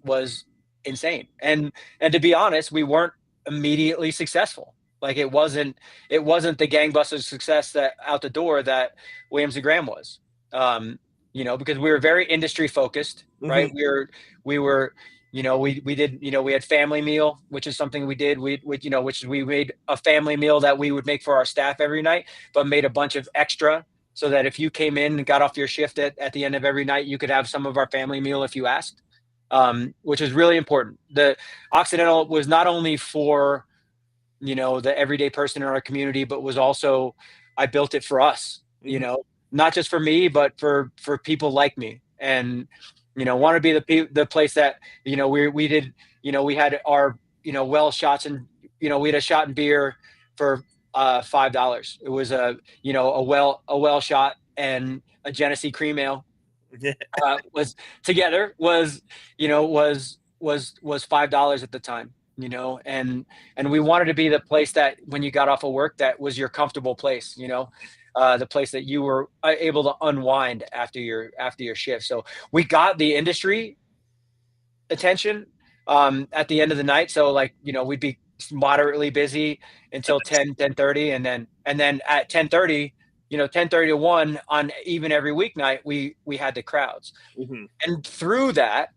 insane. And to be honest, we weren't immediately successful. Like it wasn't the gangbusters success that out the door that Williams and Graham was. Because we were very industry focused, right? Mm-hmm. We were, we did, we had family meal, which is something we did. Which we made a family meal that we would make for our staff every night, but made a bunch of extra so that if you came in and got off your shift at the end of every night, you could have some of our family meal if you asked, which is really important. The Occidental was not only for the everyday person in our community, but was also, I built it for us, Mm-hmm. not just for me, but for people like me. And, want to be the place that, we did, we had our, well shots and, we had a shot and beer for $5. It was a well shot and a Genesee cream ale Yeah. was together was $5 at the time, and we wanted to be the place that when you got off of work, that was your comfortable place, the place that you were able to unwind after your shift. So we got the industry attention at the end of the night. So we'd be moderately busy until 10:30, and then at 10:30, 10:30 to 1 on even every weeknight, we had the crowds. Mm-hmm. And through that,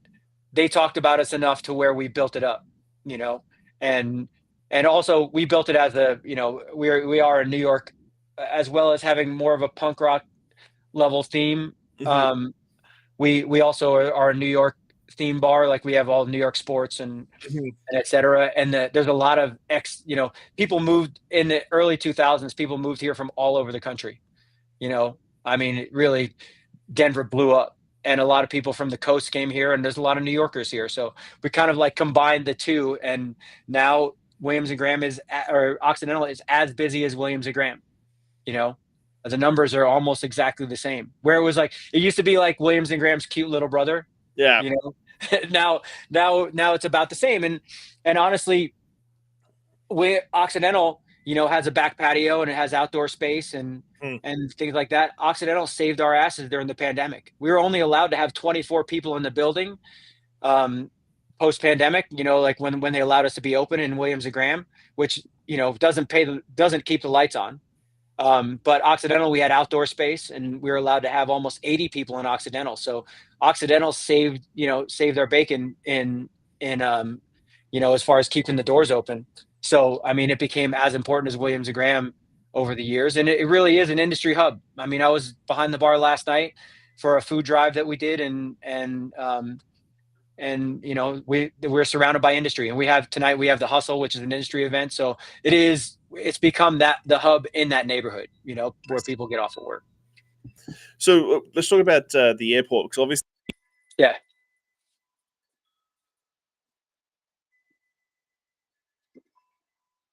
they talked about us enough to where we built it up, and also we built it as we are in New York, as well as having more of a punk rock level theme. Mm-hmm. We also are a New York theme bar. Like we have all New York sports and et cetera. And there's a lot of people moved in the early 2000s. People moved here from all over the country. I mean, really, Denver blew up, and a lot of people from the coast came here, and there's a lot of New Yorkers here. So we kind of like combined the two, and now Williams and Graham or Occidental is as busy as Williams and Graham. The numbers are almost exactly the same. Where it was like, it used to be like Williams and Graham's cute little brother. Yeah. Now it's about the same. And honestly, Occidental, has a back patio and it has outdoor space and things like that. Occidental saved our asses during the pandemic. We were only allowed to have 24 people in the building post pandemic, like when they allowed us to be open in Williams and Graham, which, doesn't keep the lights on. But Occidental, we had outdoor space, and we were allowed to have almost 80 people in Occidental. So Occidental saved their bacon in as far as keeping the doors open. So, I mean, it became as important as Williams and Graham over the years, and it really is an industry hub. I mean, I was behind the bar last night for a food drive that we did, and we're surrounded by industry, and tonight we have the Hustle, which is an industry event. So it's become the hub in that neighborhood, where people get off of work. So let's talk about the airport, because obviously, yeah.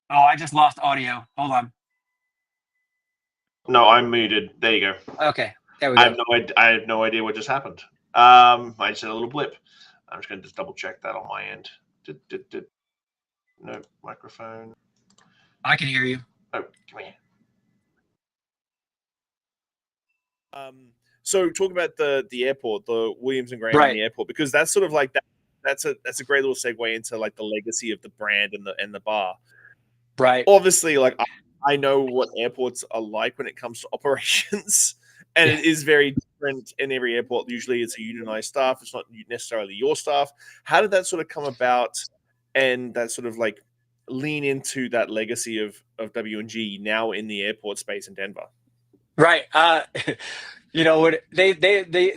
Oh, I just lost audio. Hold on. No, I'm muted. There you go. Okay, there we go. I have no idea what just happened. I just had a little blip. I'm just going to double check that on my end. No microphone. I can hear you. Oh, come here. So talk about the airport, the Williams and Graham and the airport, because that's sort of like that. That's a great little segue into like the legacy of the brand and the bar. Right. Obviously, like I know what airports are like when it comes to operations, and it is very different in every airport. Usually, it's a unionized staff. It's not necessarily your staff. How did that sort of come about, and that sort of like lean into that legacy of W&G now in the airport space in Denver? Right. The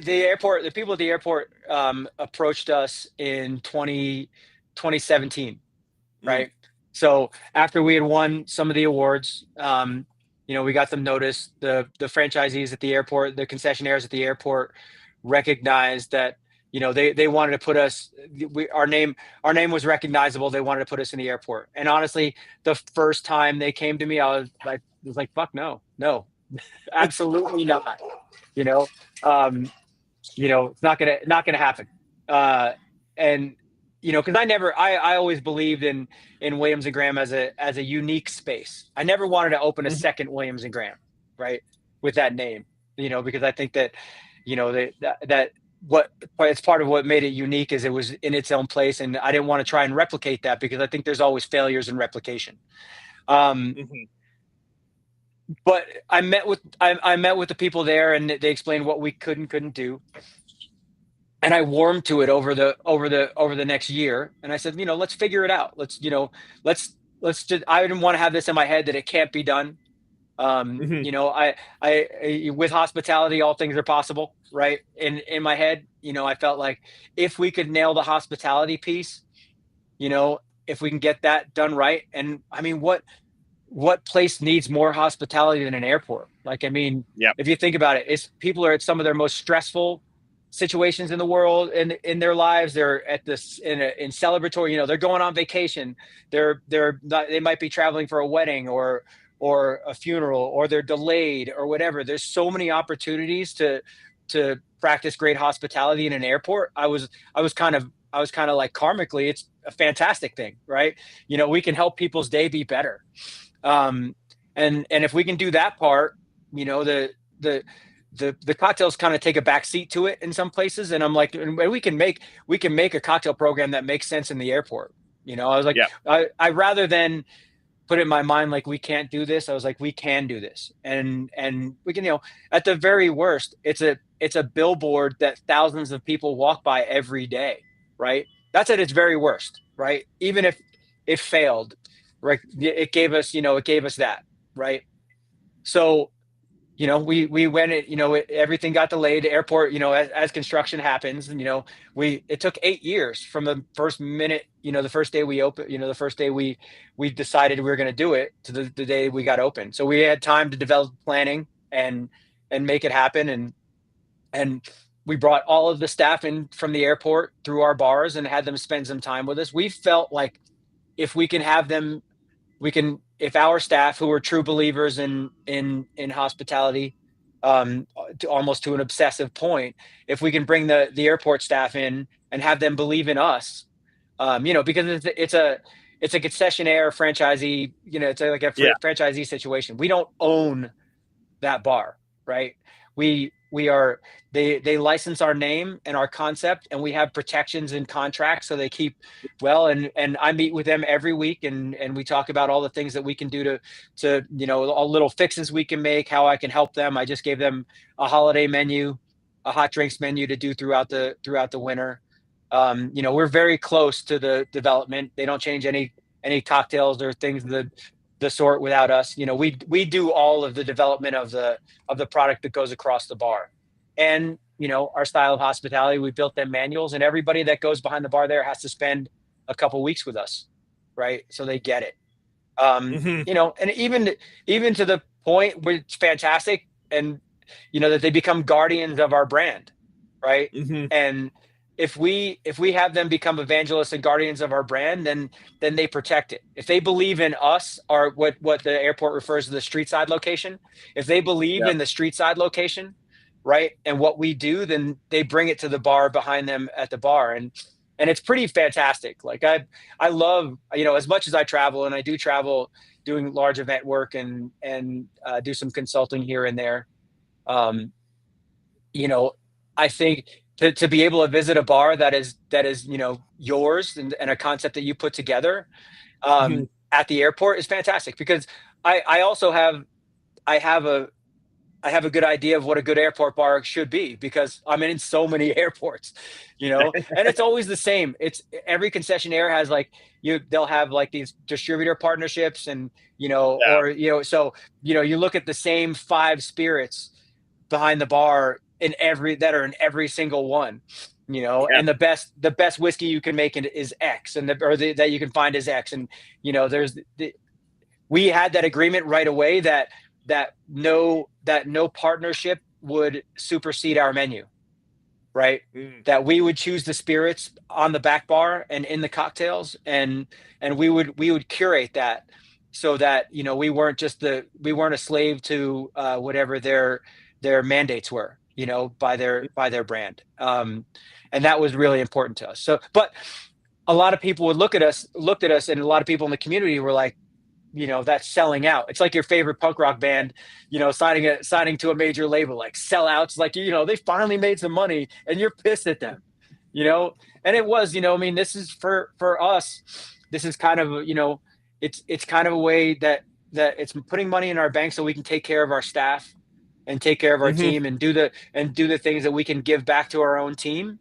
airport, the people at the airport approached us in 2017, right? So after we had won some of the awards, we got some notice. The franchisees at the airport, the concessionaires at the airport recognized that, they wanted to put us, our name was recognizable. They wanted to put us in the airport. And honestly, the first time they came to me, I was like, fuck no, absolutely not. It's not gonna happen. And because I always believed in Williams and Graham as a unique space. I never wanted to open a second Williams and Graham, right, with that name, because I think that, that what it's part of what made it unique is it was in its own place, and I didn't want to try and replicate that, because I think there's always failures in replication. Mhm. But I met with the people there, and they explained what we could and couldn't do. And I warmed to it over the next year. And I said, let's figure it out. Let's let's just. I didn't want to have this in my head that it can't be done. Mhm. With hospitality, all things are possible, right? In my head, I felt like if we could nail the hospitality piece, you know, if we can get that done right. And I mean, what place needs more hospitality than an airport? Like, I mean, Yep. if you think about it, it's people are at some of their most stressful situations in the world, in their lives. They're at this in celebratory, they're going on vacation. They're not, they might be traveling for a wedding or a funeral, or they're delayed or whatever. There's so many opportunities to practice great hospitality in an airport. I was kind of like, karmically, it's a fantastic thing, right? We can help people's day be better. um and if we can do that part, the the cocktails kind of take a back seat to it in some places. And I'm like, and we can make a cocktail program that makes sense in the airport. I was like, Yep. I rather than put it in my mind like we can't do this, I was like, we can do this. And we can, at the very worst, it's a billboard that thousands of people walk by every day, right? That's at its very worst, right? Even if it failed, right? It gave us that, right? So, we went, everything got delayed. Airport, as construction happens, and, it took 8 years from the first minute, the first day we opened, the first day we decided we were going to do it, to the day we got open. So we had time to develop planning and make it happen. And we brought all of the staff in from the airport through our bars and had them spend some time with us. We felt like if we can have them, if our staff, who are true believers in hospitality, almost to an obsessive point, if we can bring the airport staff in and have them believe in us, because it's a concessionaire franchisee, it's like a Yeah. franchisee situation. We don't own that bar, right? We are they license our name and our concept, and we have protections and contracts, so they keep well. And I meet with them every week, and we talk about all the things that we can do to all little fixes we can make, how I can help them. I just gave them a holiday menu, a hot drinks menu to do throughout the winter. We're very close to the development. They don't change any cocktails or things the sort without us. We do all of the development of the product that goes across the bar. And our style of hospitality, we built them manuals, and everybody that goes behind the bar there has to spend a couple weeks with us, right? So they get it. Mhm. And even to the point where it's fantastic, and that they become guardians of our brand, right? Mhm. And if we have them become evangelists and guardians of our brand, then they protect it. If they believe in us, or what the airport refers to the street side location, if they believe Yep. in the street side location, right, and what we do, then they bring it to the bar behind them at the bar. And it's pretty fantastic. Like, I love, as much as I travel, and I do travel doing large event work, and do some consulting here and there. um, you know, I think to be able to visit a bar that is yours, and a concept that you put together, Mhm. at the airport, is fantastic, because I also I have a I have a good idea of what a good airport bar should be, because I'm in so many airports, and it's always the same. It's every concessionaire has, like, they'll have, like, these distributor partnerships, and Yeah. so you look at the same five spirits behind the bar that are in every single one, Yeah. and the best whiskey you can make is X, that you can find is X. And there's we had that agreement right away, that no partnership would supersede our menu, right? Mm. That we would choose the spirits on the back bar and in the cocktails, and we would curate that, so that we weren't a slave to whatever their mandates were, by their brand. And that was really important to us. So, but a lot of people looked at us, and a lot of people in the community were like, that's selling out. It's like your favorite punk rock band, signing to a major label, like sellouts, like, they finally made some money and you're pissed at them, you know? And it was, I mean, this is for us, this is kind of, it's kind of a way that it's putting money in our bank so we can take care of our staff and take care of our Hmm. team and do the things that we can give back to our own team,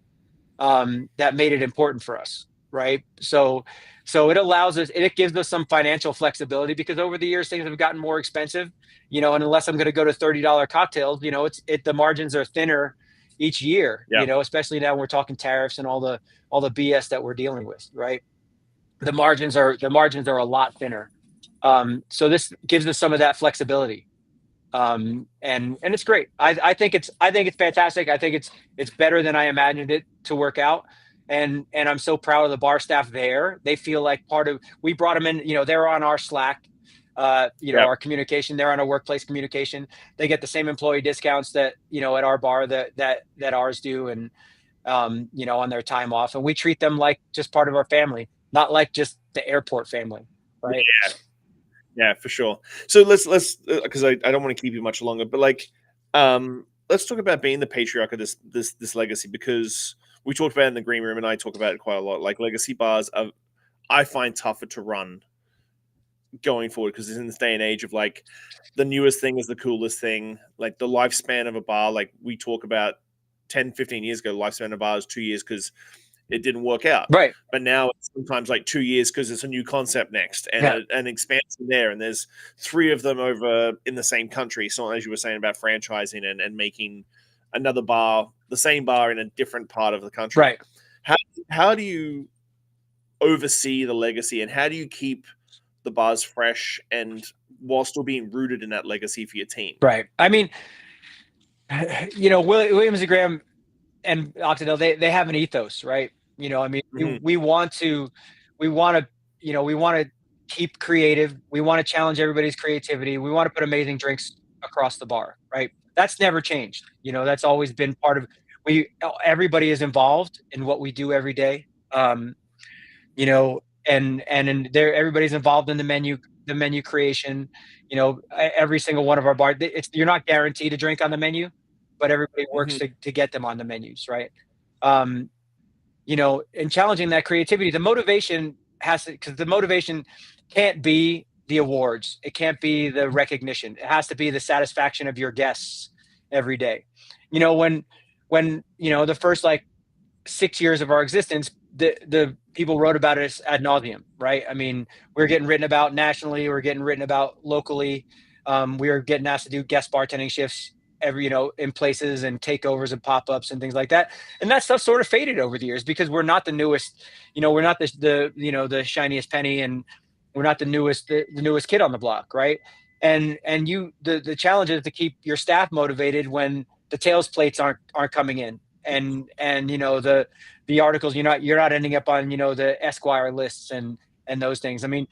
that made it important for us, right? So it allows us, it gives us some financial flexibility, because over the years things have gotten more expensive, and unless I'm going to go to $30 cocktails, the margins are thinner each year, Yeah. especially now we're talking tariffs and all the BS that we're dealing with, right? The margins are a lot thinner. So this gives us some of that flexibility, and it's great. I think it's fantastic. I think it's better than I imagined it to work out, and I'm so proud of the bar staff there. They feel like part of. We brought them in. They're on our Slack. Yeah. Our communication. They're on our workplace communication. They get the same employee discounts that at our bar that ours do, and on their time off, and we treat them like just part of our family, not like just the airport family, right? Yeah, for sure. So let's because I don't want to keep you much longer, but let's talk about being the patriarch of this legacy, because we talked about it in the green room, and I talk about it quite a lot. Like, legacy bars are, I find, tougher to run going forward, because it's in this day and age of, like, the newest thing is the coolest thing. Like, the lifespan of a bar, like we talk about 10, 15 years ago, lifespan of a bar is 2 years because it didn't work out. Right. But now it's sometimes like 2 years because it's a new concept next, and Yeah. an expansion there, and there's 3 of them over in the same country. So, as you were saying about franchising and making another bar, the same bar in a different part of the country. Right. How do you oversee the legacy, and how do you keep the bars fresh and while still being rooted in that legacy for your team? Right. I mean, Williams and Graham and Occidental, they have an ethos, right? I mean, Mhm. we want to, we want to keep creative. We want to challenge everybody's creativity. We want to put amazing drinks across the bar, right? That's never changed. That's always been part of. Everybody is involved in what we do every day. And there, everybody's involved in the menu creation. Every single one of our bars, you're not guaranteed a drink on the menu, but everybody works Mhm. to get them on the menus, right? um and challenging that creativity, the motivation has to, because the motivation can't be the awards, it can't be the recognition, it has to be the satisfaction of your guests every day. When the first, like, 6 years of our existence, the people wrote about us ad nauseum, right? I mean, we're getting written about nationally, we're getting written about locally. We were getting asked to do guest bartending shifts in places and takeovers and pop-ups and things like that. And that stuff sort of faded over the years because we're not the newest, we're not the shiniest penny, and we're not the newest kid on the block, right? And the challenge is to keep your staff motivated when the tails plates aren't coming in, and the articles, you're not ending up on the Esquire lists and those things. I mean,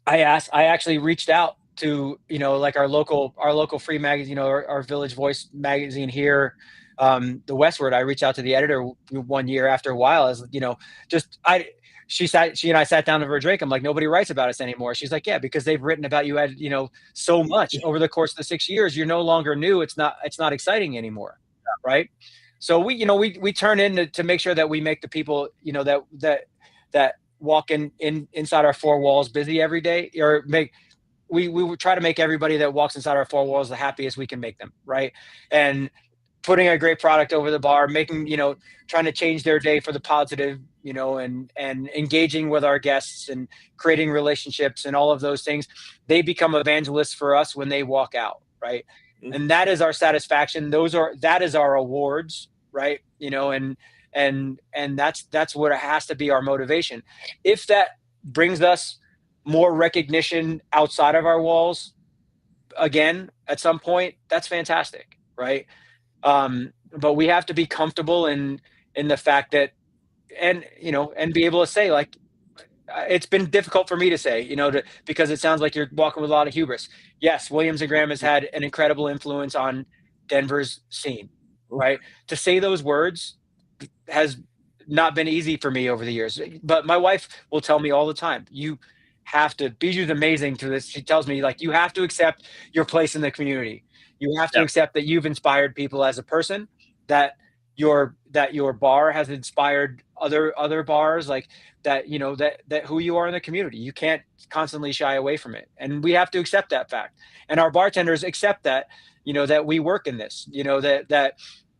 I actually reached out to like our local free magazine, our Village Voice magazine here, the Westward. I reached out to the editor one year after a while, as just I she and I sat down over a drink. I'm like, nobody writes about us anymore. She's like, yeah, because they've written about you so much over the course of the 6 years. You're no longer new. It's not exciting anymore, right? So we turn in to make sure that we make the people that walk inside our four walls busy every day, or we try to make everybody that walks inside our four walls the happiest we can make them, right? And putting a great product over the bar, trying to change their day for the positive, and engaging with our guests and creating relationships and all of those things. They become evangelists for us when they walk out, right? Mhm. And that is our satisfaction. That is our awards, right? And that's what it has to be, our motivation. If that brings us more recognition outside of our walls, again, at some point, that's fantastic, right? But we have to be comfortable in the fact that, and be able to say, like, it's been difficult for me to say, because it sounds like you're walking with a lot of hubris. Yes, Williams and Graham has had an incredible influence on Denver's scene, right? To say those words has not been easy for me over the years. But my wife will tell me all the time, you have to, Biju's amazing to this. She tells me, like, you have to accept your place in the community. You have to Yeah. accept that you've inspired people as a person, that your bar has inspired other bars, like that, that who you are in the community. You can't constantly shy away from it, and we have to accept that fact. And our bartenders accept that, that we work in this,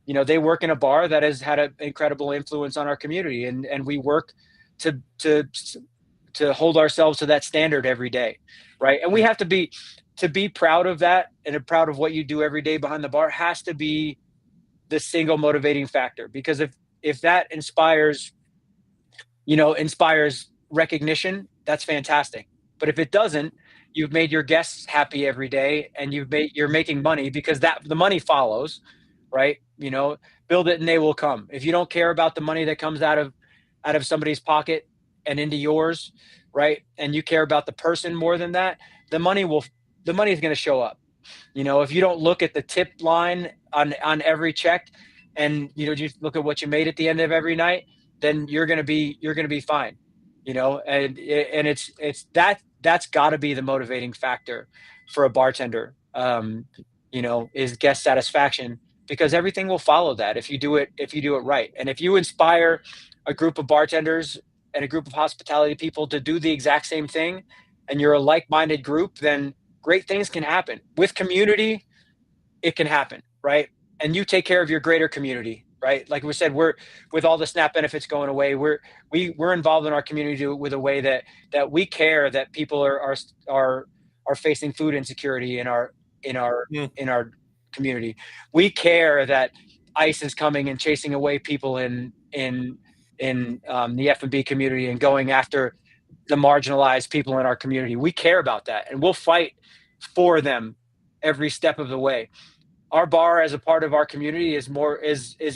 they work in a bar that has had an incredible influence on our community, and we work to hold ourselves to that standard every day, right? And we have to be proud of that, and proud of what you do every day behind the bar has to be the single motivating factor. Because if that inspires recognition, that's fantastic. But if it doesn't, you've made your guests happy every day, and you're making money, because the money follows, right? Build it and they will come. If you don't care about the money that comes out of somebody's pocket and into yours, right? And you care about the person more than that, the money is going to show up. If you don't look at the tip line on every check, and just look at what you made at the end of every night, then you're gonna be fine. And that's got to be the motivating factor for a bartender. Is guest satisfaction, because everything will follow that if you do it right. And if you inspire a group of bartenders and a group of hospitality people to do the exact same thing, and you're a like-minded group, then great things can happen. With community, it can happen, right? And you take care of your greater community, right? Like we said, with all the SNAP benefits going away, we're involved in our community with a way that we care that people are facing food insecurity in our in our community. We care that ICE is coming and chasing away people in the F&B community, and going after the marginalized people in our community. We care about that, and we'll fight for them every step of the way. Our bar, as a part of our community, is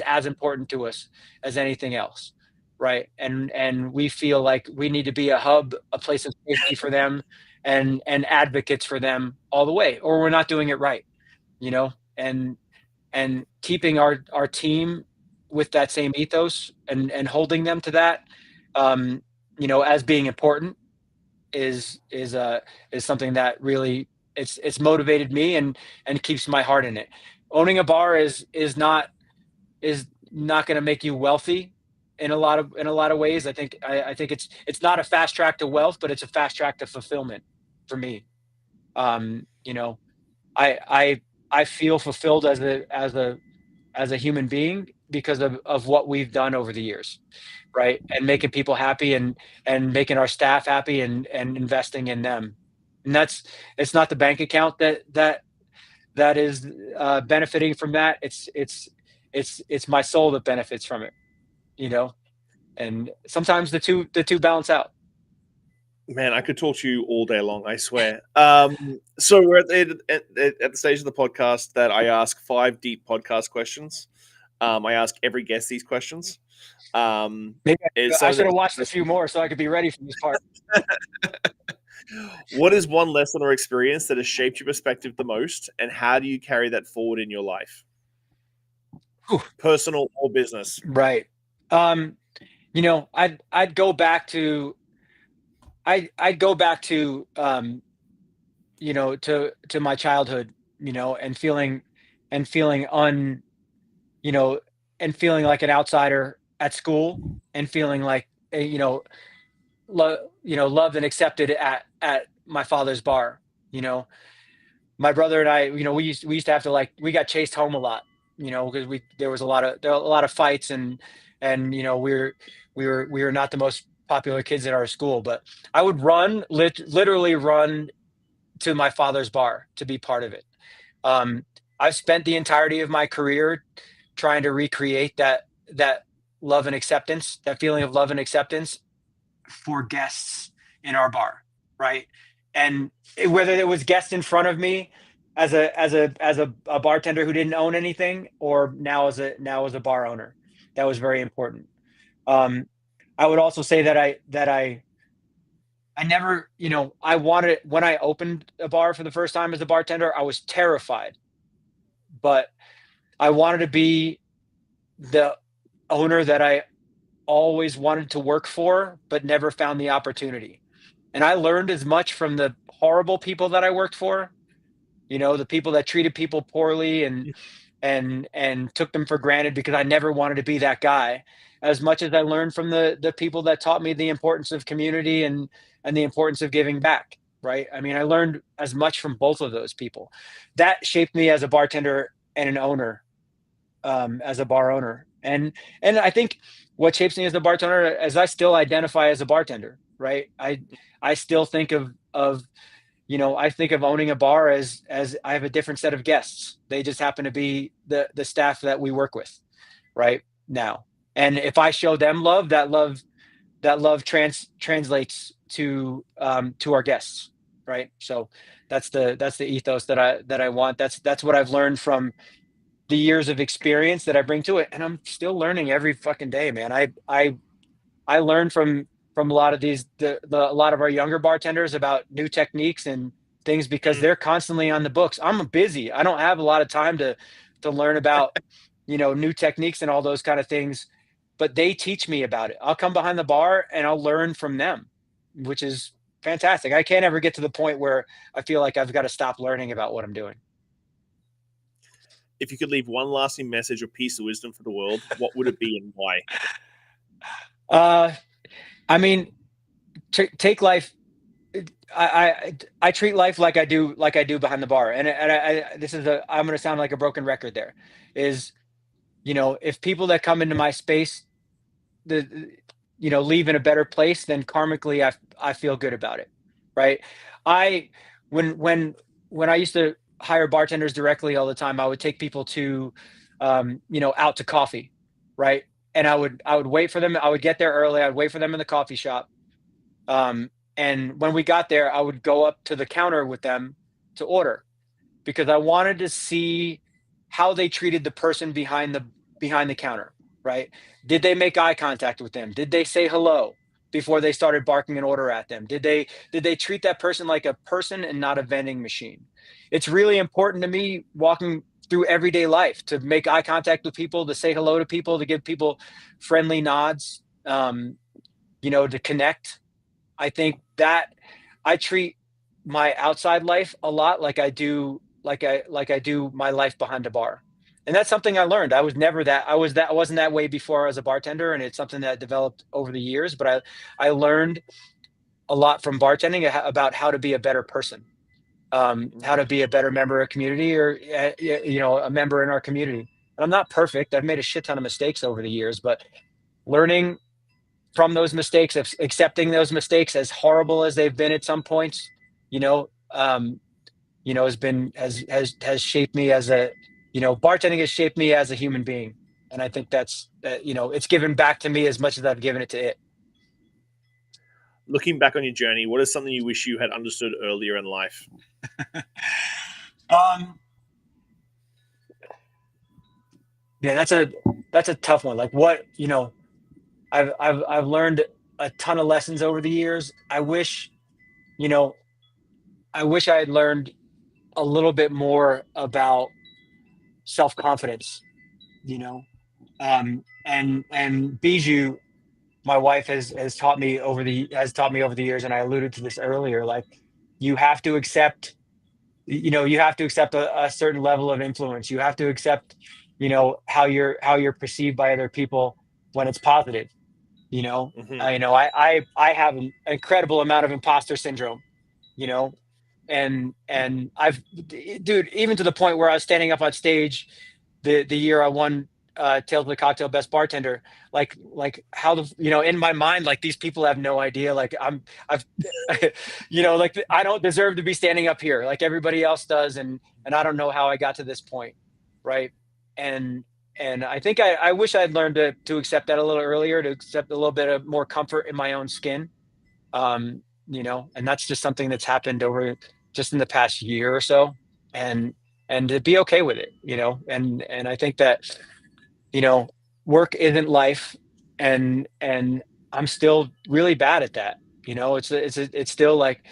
as important to us as anything else, right? And we feel like we need to be a hub, a place of safety for them, and advocates for them all the way, or we're not doing it right. And keeping our team with that same ethos, and holding them to that, as being important, is something that really it's motivated me, and keeps my heart in it. Owning a bar is not going to make you wealthy in a lot of ways. I think it's not a fast track to wealth, but it's a fast track to fulfillment for me. I feel fulfilled as a human being because of what we've done over the years, right? And making people happy, and making our staff happy, and investing in them. And it's not the bank account that is benefiting from that. It's my soul that benefits from it, and sometimes the two balance out. Man, I could talk to you all day long, I swear. So we're at the stage of the podcast that I ask 5 deep podcast questions. I ask every guest these questions. Maybe I should have watched a few more so I could be ready for this part. What is one lesson or experience that has shaped your perspective the most, and how do you carry that forward in your life? Whew. Personal or business? Right. I'd go back to to my childhood, and feeling like an outsider at school, and feeling like loved and accepted at my father's bar. My brother and I, we used to have to, we got chased home a lot, because there were a lot of fights, and we were not the most popular kids at our school, but I would literally run to my father's bar to be part of it. I've spent the entirety of my career trying to recreate that love and acceptance, that feeling of love and acceptance for guests in our bar, right? And whether it was guests in front of me as a bartender who didn't own anything, or now as a bar owner, that was very important. I would also say that I never, I wanted, when I opened a bar for the first time as a bartender, I was terrified, but I wanted to be the owner that I always wanted to work for, but never found the opportunity. And I learned as much from the horrible people that I worked for, the people that treated people poorly, and and took them for granted because I never wanted to be that guy, as much as I learned from the people that taught me the importance of community and the importance of giving back. Right. I mean, I learned as much from both of those people. That shaped me as a bartender and an owner, as a bar owner. And I think what shapes me as a bartender, as I still identify as a bartender, right? I still think of I think of owning a bar as I have a different set of guests. They just happen to be the staff that we work with right now. And if I show them love, that love translates to our guests, right? So that's the ethos that I want. That's what I've learned from the years of experience that I bring to it, and I'm still learning every fucking day, man. I learn from a lot of a lot of our younger bartenders about new techniques and things because Mm. they're constantly on the books. I'm busy. I don't have a lot of time to learn about new techniques and all those kind of things, but they teach me about it. I'll come behind the bar and I'll learn from them, which is fantastic. I can't ever get to the point where I feel like I've got to stop learning about what I'm doing. If you could leave one lasting message or piece of wisdom for the world, what would it be and why? I mean, take life. I treat life like I do behind the bar, and I'm going to sound like a broken record. There is, if people that come into my space, leave in a better place, then karmically I feel good about it, right? I when I used to hire bartenders directly all the time, I would take people to, out to coffee, right? And I would wait for them. I would get there early. I'd wait for them in the coffee shop. And when we got there, I would go up to the counter with them to order because I wanted to see how they treated the person behind the counter, right? Did they make eye contact with them? Did they say hello before they started barking an order at them? Did they treat that person like a person and not a vending machine? It's really important to me walking through everyday life to make eye contact with people, to say hello to people, to give people friendly nods, to connect. I think that I treat my outside life a lot like I do my life behind a bar. And that's something I learned. I wasn't that way before as a bartender, and it's something that developed over the years, but I learned a lot from bartending about how to be a better person, how to be a better member of community, or a member in our community. And I'm not perfect. I've made a shit ton of mistakes over the years, but learning from those mistakes, accepting those mistakes as horrible as they've been at some points, has shaped me as bartending has shaped me as a human being. And I think that's, it's given back to me as much as I've given it to it. Looking back on your journey, what is something you wish you had understood earlier in life? Yeah, that's a tough one. Like what, I've learned a ton of lessons over the years. I wish I had learned a little bit more about self-confidence, and Bijou, my wife has taught me over the years, and I alluded to this earlier, like you have to accept, a certain level of influence. You have to accept, how you're perceived by other people when it's positive. Mm-hmm. I have an incredible amount of imposter syndrome, you know, and dude, even to the point where I was standing up on stage the year I won Tales of the Cocktail Best Bartender, like how in my mind, like these people have no idea, like I've like I don't deserve to be standing up here like everybody else does, and I don't know how I got to this point, right? And I think I wish I'd learned to accept that a little earlier, to accept a little bit of more comfort in my own skin. And that's just something that's happened over just in the past year or so, and to be okay with it, and I think that, work isn't life, and I'm still really bad at that. It's still like,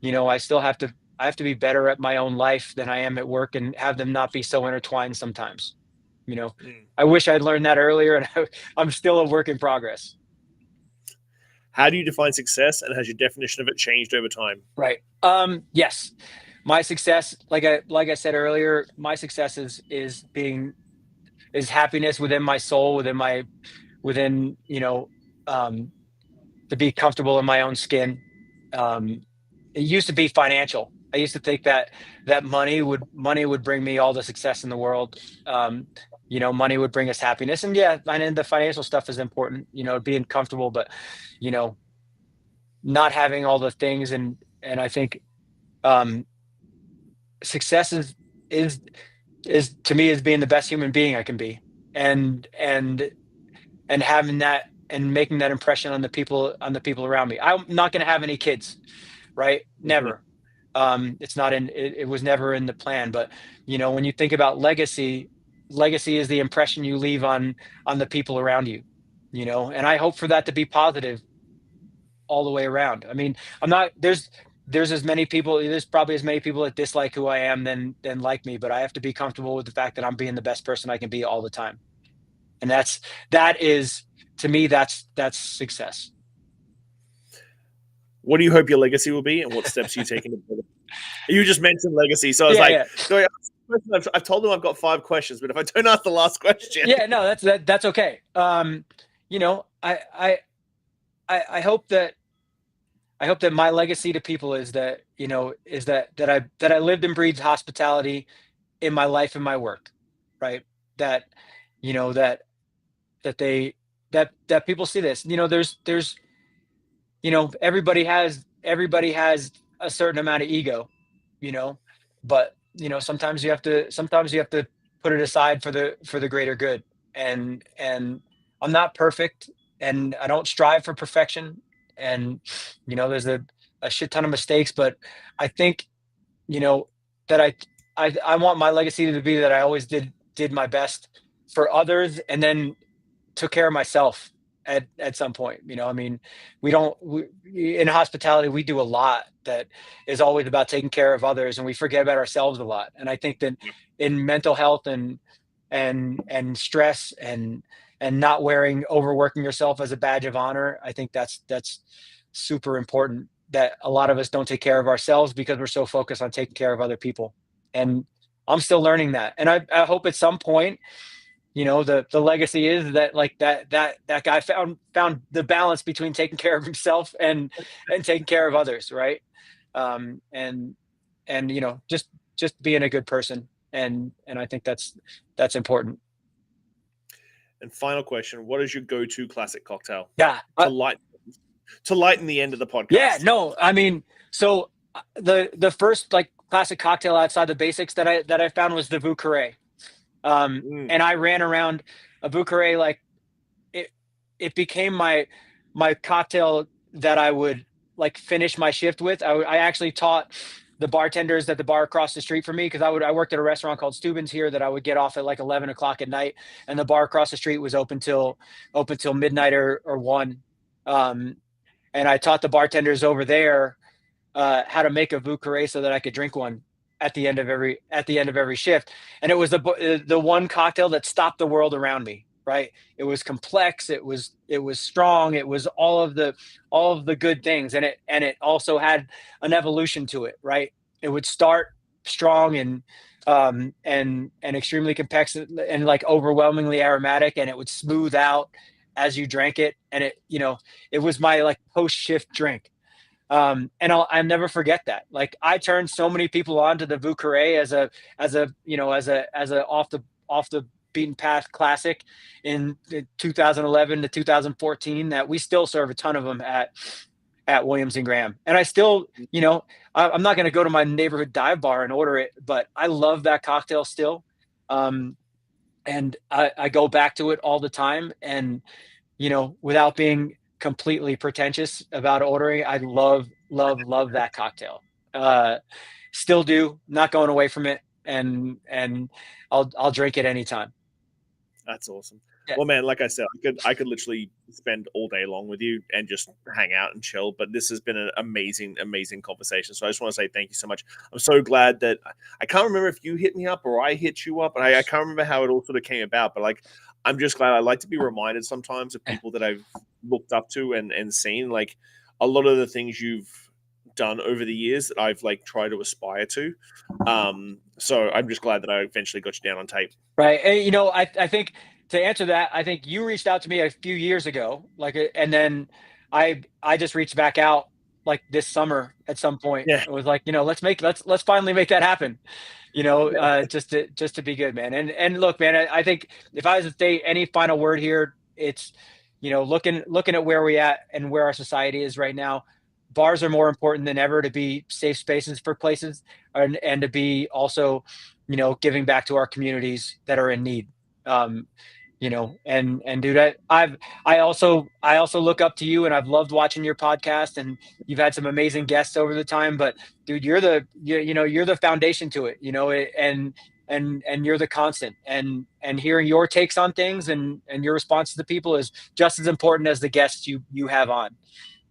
I have to be better at my own life than I am at work, and have them not be so intertwined sometimes. I wish I'd learned that earlier, and I'm still a work in progress. How do you define success, and has your definition of it changed over time? Right. Yes. my success, like I said earlier, my success is happiness within my soul, within, um, to be comfortable in my own skin. Um, it used to be financial. I used to think that money would bring me all the success in the world. Um, money would bring us happiness, and yeah, and the financial stuff is important. Being comfortable, but you know, not having all the things, and I think um, success is is to me is being the best human being I can be, and and and having that and making that impression on the people around me. I'm not going to have any kids, right? Mhm. Never. It's not in it, it was never in the plan, but when you think about legacy, legacy is the impression you leave on the people around you, and I hope for that to be positive all the way around. I mean, I'm not there's as many people, there's probably as many people that dislike who I am than like me, but I have to be comfortable with the fact that I'm being the best person I can be all the time. And that is, to me, that's success. What do you hope your legacy will be, and what steps are you taking to build it? You just mentioned legacy, so I was Yeah, like, yeah. do I ask the question? I've told them I've got 5 questions, but if I don't ask the last question, Yeah, no, that's okay. You know, I hope that my legacy to people is that, that I lived and breathed hospitality in my life and my work, right? That, you know, that that they that people see this. There's everybody has a certain amount of ego, you know, but sometimes you have to put it aside for the greater good. And I'm not perfect, and I don't strive for perfection, and there's a shit ton of mistakes, but I think, you know that I want my legacy to be that I always did my best for others, and then took care of myself at some point. I mean, in hospitality, we do a lot that is always about taking care of others, and we forget about ourselves a lot. And I think that in mental health and stress and not overworking yourself as a badge of honor, I think that's super important, that a lot of us don't take care of ourselves because we're so focused on taking care of other people. And I'm still learning that. And I hope at some point, the legacy is that, like, that guy found the balance between taking care of himself and taking care of others, right? And just being a good person, and I think that's important. and final question: what is your go-to classic cocktail Yeah. to light to lighten the end of the Yeah, podcast? no, I mean, so the first, like, classic cocktail outside the basics that I found was the Vieux Carré. Mm, And I ran around a Vieux Carré, like, it it became my cocktail that I would, like, finish my shift with. I actually taught the bartenders at the bar across the street from me, because I worked at a restaurant called Steuben's here, that I would get off at like 11 o'clock at night, and the bar across the street was open till midnight or one. Um, and I taught the bartenders over there how to make a Vieux Carré so that I could drink one at the end of every shift. And it was the one cocktail that stopped the world around me. Right? It was complex. It was strong. It was all of the good things, and it also had an evolution to it. Right? It would start strong and extremely complex and, like, overwhelmingly aromatic, and it would smooth out as you drank it. And it was my, like, post shift drink. And I'll never forget that. Like, I turned so many people on to the Vieux Carré as a off the beaten path classic in 2011 to 2014, that we still serve a ton of them at Williams and Graham. And I still, I'm not going to go to my neighborhood dive bar and order it, but I love that cocktail still. Um, and I go back to it all the time. And without being completely pretentious about ordering, I love that cocktail. Uh, Still do, not going away from it, and I'll drink it anytime. that's awesome. Yeah. Well, man, like I said, I could literally spend all day long with you and just hang out and chill. But this has been an amazing, amazing conversation. So I just want to say thank you so much. I'm so glad that I can't remember if you hit me up or I hit you up, and I can't remember how it all sort of came about. But, like, I'm just glad. I like to be reminded sometimes of people that I've looked up to and seen. Like, a lot of the things you've done over the years that I've like tried to aspire to. So I'm just glad that I eventually got you down on tape. Right. And, you know, I think to answer that, I think you reached out to me a few years ago, like, and then I just reached back out like this summer at some point. Yeah. It was like, you know, let's finally make that happen, you know, just to be good, man. And look, man, I think if I was to say any final word here, it's, you know, looking at where we at and where our society is right now, bars are more important than ever to be safe spaces for places, and to be also, you know, giving back to our communities that are in need. You know, and dude, I also look up to you, and I've loved watching your podcast, and you've had some amazing guests over the time. But dude, you're the foundation to it, you know, and you're the constant, and hearing your takes on things and your response to the people is just as important as the guests you have on.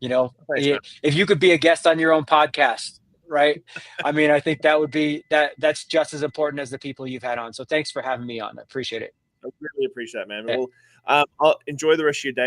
You know, Thanks, if you could be a guest on your own podcast, right? I mean, I think that would be that's just as important as the people you've had on. So thanks for having me on. I appreciate it. I really appreciate that, man. Yeah. Well, I'll enjoy the rest of your day.